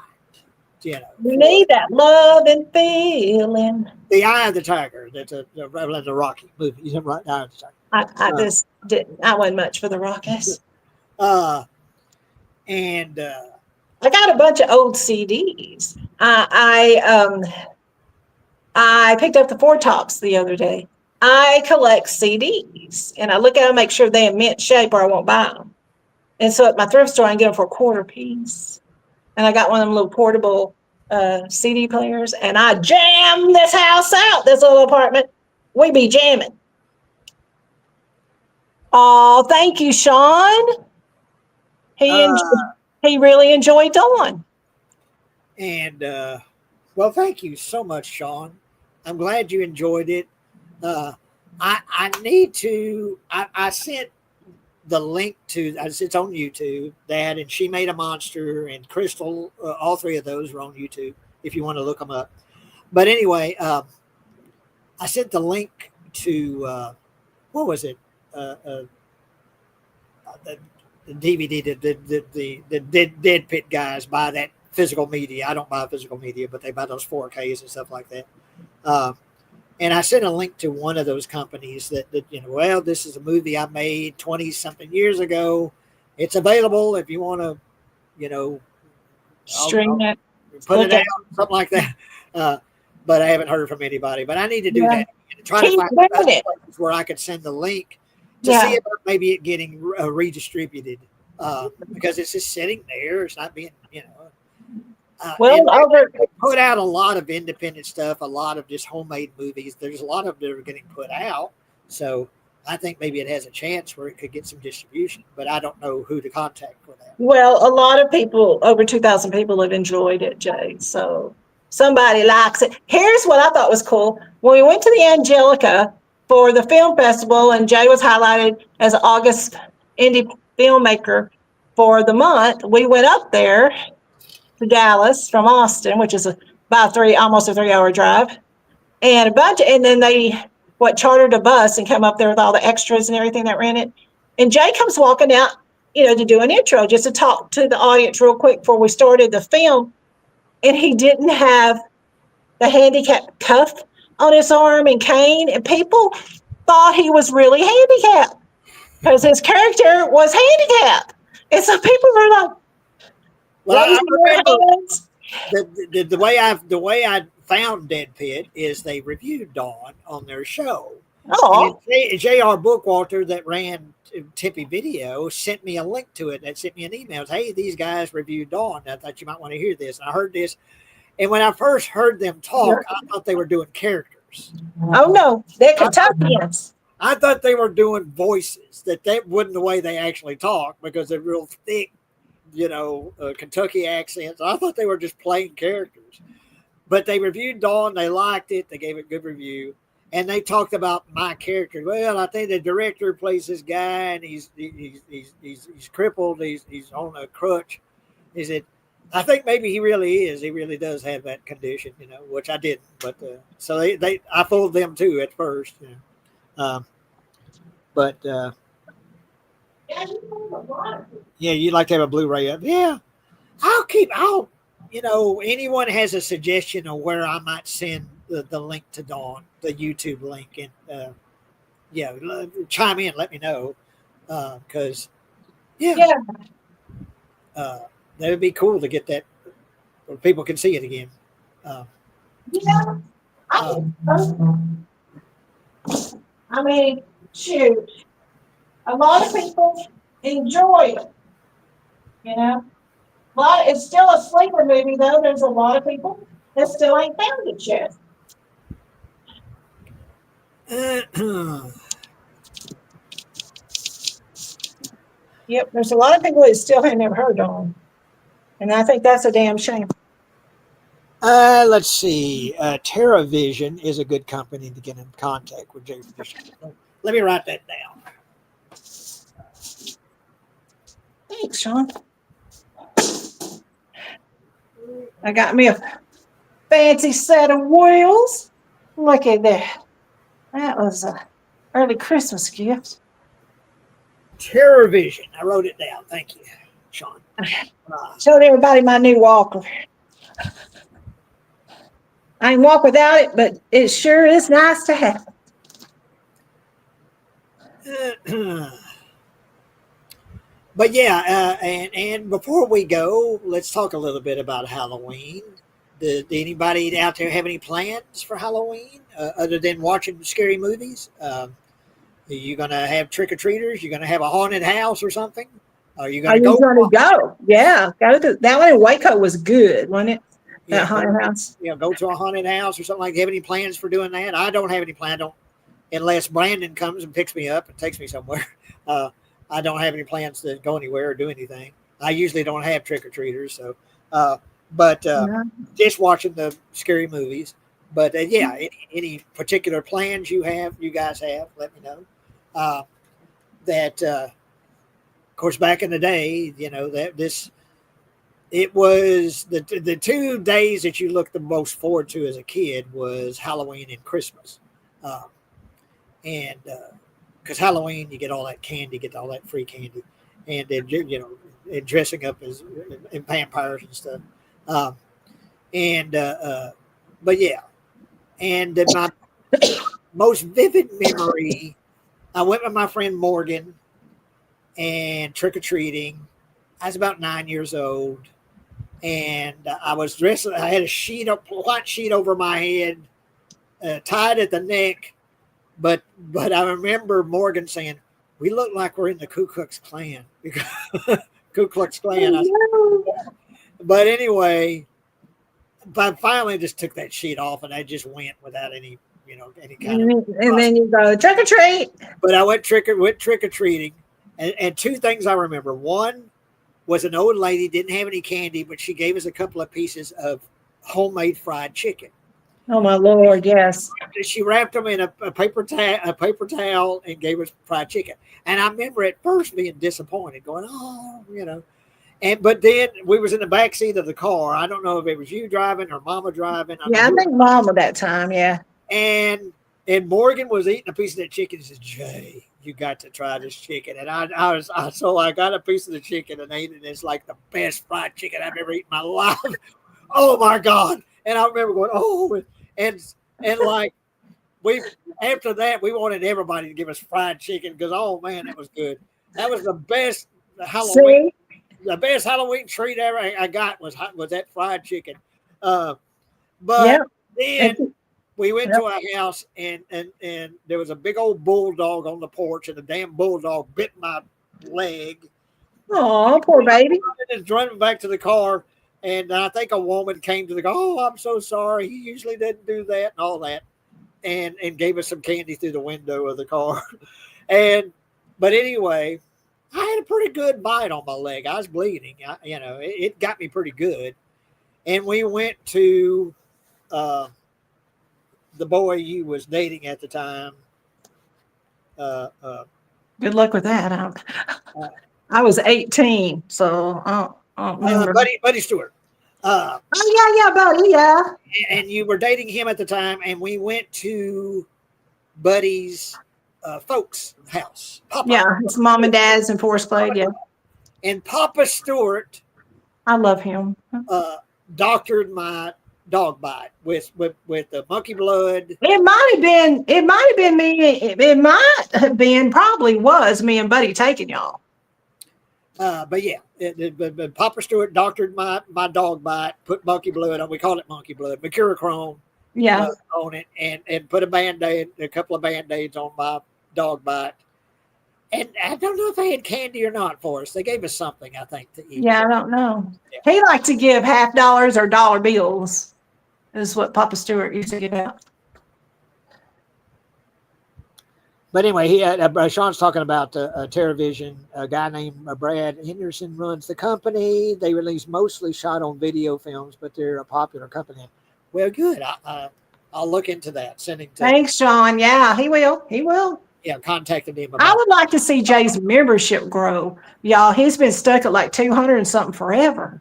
You know, You for need that love and feeling. the Eye of the Tiger. That's the Rocky movie. You know, right? The Eye of the Tiger. I just didn't. I wasn't much for the Rockies. Uh, and I got a bunch of old CDs. I picked up the Four Tops the other day. I collect CDs and I look at them, make sure they're in mint shape, or I won't buy them. And so at my thrift store, I can get them for a quarter piece. And I got one of them little portable CD players, and I jam this house out, this little apartment. We be jamming. Oh, thank you, Sean. He uh, enjoyed, he really enjoyed Dawn. and well, thank you so much, Sean. I'm glad you enjoyed it. I need to. I sent the link to. It's on YouTube. That and She Made a Monster and Crystal. All three of those are on YouTube if you want to look them up. But anyway, I sent the link to what was it? The DVD. The Dead Pit guys buy that physical media. I don't buy physical media, but they buy those 4Ks and stuff like that. And I sent a link to one of those companies that well, this is a movie I made 20 something years ago. It's available if you want to, Stream it. put it out, something like that. But I haven't heard from anybody. But I need to do that. And try to find other places where I could send the link to see about maybe it getting redistributed because it's just sitting there. It's not being, Well, they put out a lot of independent stuff, a lot of just homemade movies. There's a lot of them that are getting put out. So I think maybe it has a chance where it could get some distribution, but I don't know who to contact for that. Well, a lot of people, over 2,000 people have enjoyed it, Jay. So somebody likes it. Here's what I thought was cool. When we went to the Angelica for the film festival, and Jay was highlighted as an August indie filmmaker for the month, we went up there to Dallas from Austin, which is about almost a 3-hour drive, and then they chartered a bus and come up there with all the extras and everything that ran it. And Jay comes walking out, to do an intro, just to talk to the audience real quick before we started the film. And he didn't have the handicap cuff on his arm and cane, and people thought he was really handicapped because his character was handicapped. And so people were like, well, I remember the way I found Dead Pit is they reviewed Dawn on their show. oh, J.R. Bookwalter that ran Tippy Video sent me a link to it. That sent me an email. Hey, these guys reviewed Dawn. I thought you might want to hear this. And I heard this. And when I first heard them talk, I thought they were doing characters. oh no, they're Kentuckians. I thought they were doing voices. That wasn't the way they actually talk because they're real thick, Kentucky accents. I thought they were just playing characters. but they reviewed Dawn. They liked it. They gave it a good review. And they talked about my character. Well, I think the director plays this guy, and he's crippled. He's on a crutch. He said, I think maybe he really is. He really does have that condition, which I didn't. But so I fooled them too at first. But yeah, you'd like to have a Blu-ray of. Yeah, anyone has a suggestion of where I might send the link to Dawn, the YouTube link, and chime in, let me know, because that would be cool to get that where people can see it again. I mean, shoot, a lot of people enjoy it. It's still a sleeper movie, though. There's a lot of people that still ain't found it yet. Yep, there's a lot of people that still ain't never heard of them. And I think that's a damn shame. Let's see. TerraVision is a good company to get in contact with Jay Fisher. Let me write that down. Thanks, Sean. I got me a fancy set of wheels. Look at that. That was an early Christmas gift. TerraVision. I wrote it down. Thank you, Sean. Showed everybody my new walker. I can walk without it, but it sure is nice to have. But yeah, and before we go, let's talk a little bit about Halloween. Did anybody out there have any plans for Halloween other than watching scary movies? Are you going to have trick-or-treaters? You going to have a haunted house or something? Are you going to go? Go. Yeah, go to that one in Waco was good, wasn't it? That haunted house. Go to a haunted house or something like that. Have any plans for doing that? I don't have any plan. Unless Brandon comes and picks me up and takes me somewhere. I don't have any plans to go anywhere or do anything. I usually don't have trick-or-treaters, so just watching the scary movies. But any particular plans you guys have, let me know. Of course, back in the day, it was the 2 days that you looked the most forward to as a kid was Halloween and Christmas. Because Halloween, you get all that candy, get all that free candy, and then and dressing up as in vampires and stuff. But yeah, and my most vivid memory, I went with my friend Morgan and trick or treating. I was about 9 years old, and I was dressed. I had a white sheet over my head, tied at the neck. But I remember Morgan saying, "We look like we're in the Ku Klux Klan." Ku Klux Klan. But anyway, I finally just took that sheet off, and I just went without any kind of. And then you go trick or treat. But I went trick or treating, and 2 things I remember. One was an old lady didn't have any candy, but she gave us a couple of pieces of homemade fried chicken. Oh my Lord, yes. She wrapped them in a paper towel and gave us fried chicken. And I remember at first being disappointed, going, but then we was in the back seat of the car. I don't know if it was you driving or Mama driving. I think Mama that time, yeah. And Morgan was eating a piece of that chicken and says, "Jay, you got to try this chicken." And so I got a piece of the chicken and ate it. And it's like the best fried chicken I've ever eaten in my life. Oh my God. And I remember going, and like after that, we wanted everybody to give us fried chicken because, oh man, that was good. That was the best Halloween. The best Halloween treat ever I got was that fried chicken. Then we went to our house and there was a big old bulldog on the porch, and the damn bulldog bit my leg. Oh, poor baby. And just running back to the car. And I think a woman came to the car. "Oh, I'm so sorry. He usually didn't do that," and all that, and gave us some candy through the window of the car. But anyway, I had a pretty good bite on my leg. I was bleeding. It got me pretty good. And we went to the boy you was dating at the time. Good luck with that. I was 18, so I don't remember. Buddy Stewart. Oh yeah, buddy, yeah. And you were dating him at the time, and we went to Buddy's folks' house. Papa. Yeah, his mom and dad's in Forest Glade. Yeah, and Papa Stewart. I love him. Doctored my dog bite with the monkey blood. It might have been me. It might have been, probably was me and Buddy taking y'all. But yeah, but Papa Stewart doctored my dog bite, put monkey blood on. We call it monkey blood, mercurochrome. Yeah. On it, and put a couple of band-aids on my dog bite. And I don't know if they had candy or not for us. They gave us something, I think, to eat. Yeah, I don't know. Yeah. He liked to give $50 or dollar bills. Is what Papa Stewart used to give out. But anyway, he had, Sean's talking about TerraVision. A guy named Brad Henderson runs the company. They release mostly shot on video films, but they're a popular company. Well, good. I'll look into that. Thanks, Sean. Yeah, he will. He will. Yeah, contacted him. I would like to see Jay's membership grow, y'all. He's been stuck at like 200 and something forever.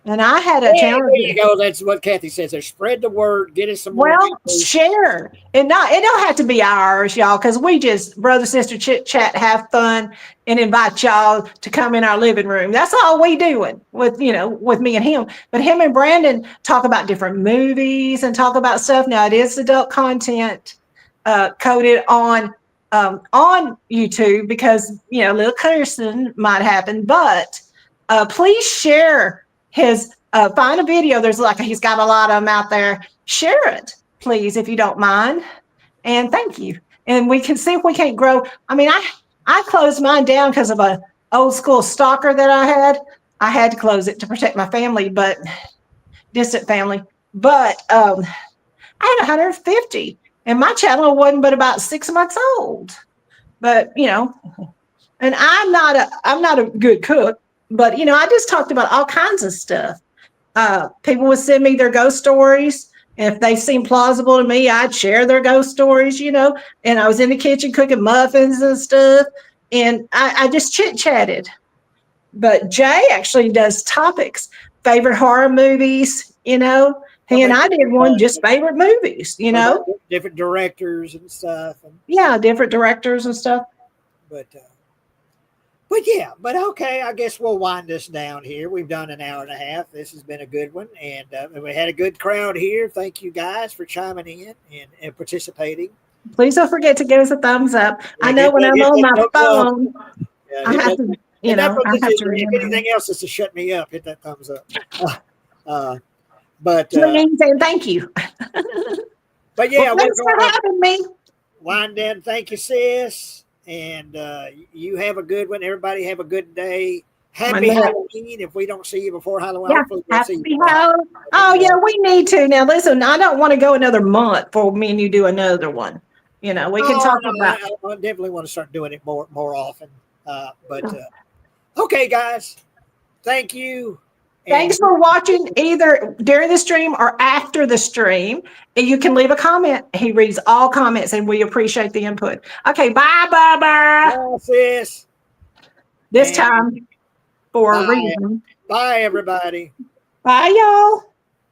And I had a challenge. There you go. That's what Kathy says. There, spread the word. Get us some more. Well, share. It don't have to be ours, y'all, because we just brother sister chit chat, have fun, and invite y'all to come in our living room. That's all we doing with me and him. But him and Brandon talk about different movies and talk about stuff. Now it is adult content coded on YouTube because a little cursing might happen. But please share his find a video. He's got a lot of them out there. Share it, please, if you don't mind. And thank you. And we can see if we can't grow. I mean, I closed mine down because of a old school stalker that I had. I had to close it to protect my family, but distant family. But I had 150, and my channel wasn't but about 6 months old. But and I'm not a good cook. But, I just talked about all kinds of stuff. People would send me their ghost stories. And if they seemed plausible to me, I'd share their ghost stories, and I was in the kitchen cooking muffins and stuff. And I just chit-chatted. But Jay actually does topics, favorite horror movies, He and I did one just favorite movies, Different directors and stuff. Yeah, different directors and stuff. But okay, I guess we'll wind this down here. We've done an hour and a half. This has been a good one. And we had a good crowd here. Thank you guys for chiming in and participating. Please don't forget to give us a thumbs up. I know when I'm on my phone, I have to, if anything else is to shut me up, hit that thumbs up. And thank you. But yeah, thanks for having me. Wind down. Thank you, sis. And you have a good one. Everybody have a good day. Happy Halloween. If we don't see you before Halloween, hopefully we'll see you. Oh, yeah, we need to. Now, listen, I don't want to go another month before me and you do another one. We can talk about it. I definitely want to start doing it more often. Okay, guys. Thank you. Thanks for watching either during the stream or after the stream. And you can leave a comment. He reads all comments and we appreciate the input. Okay, bye. Bye, sis. This time for a reason. Bye, everybody. Bye, y'all.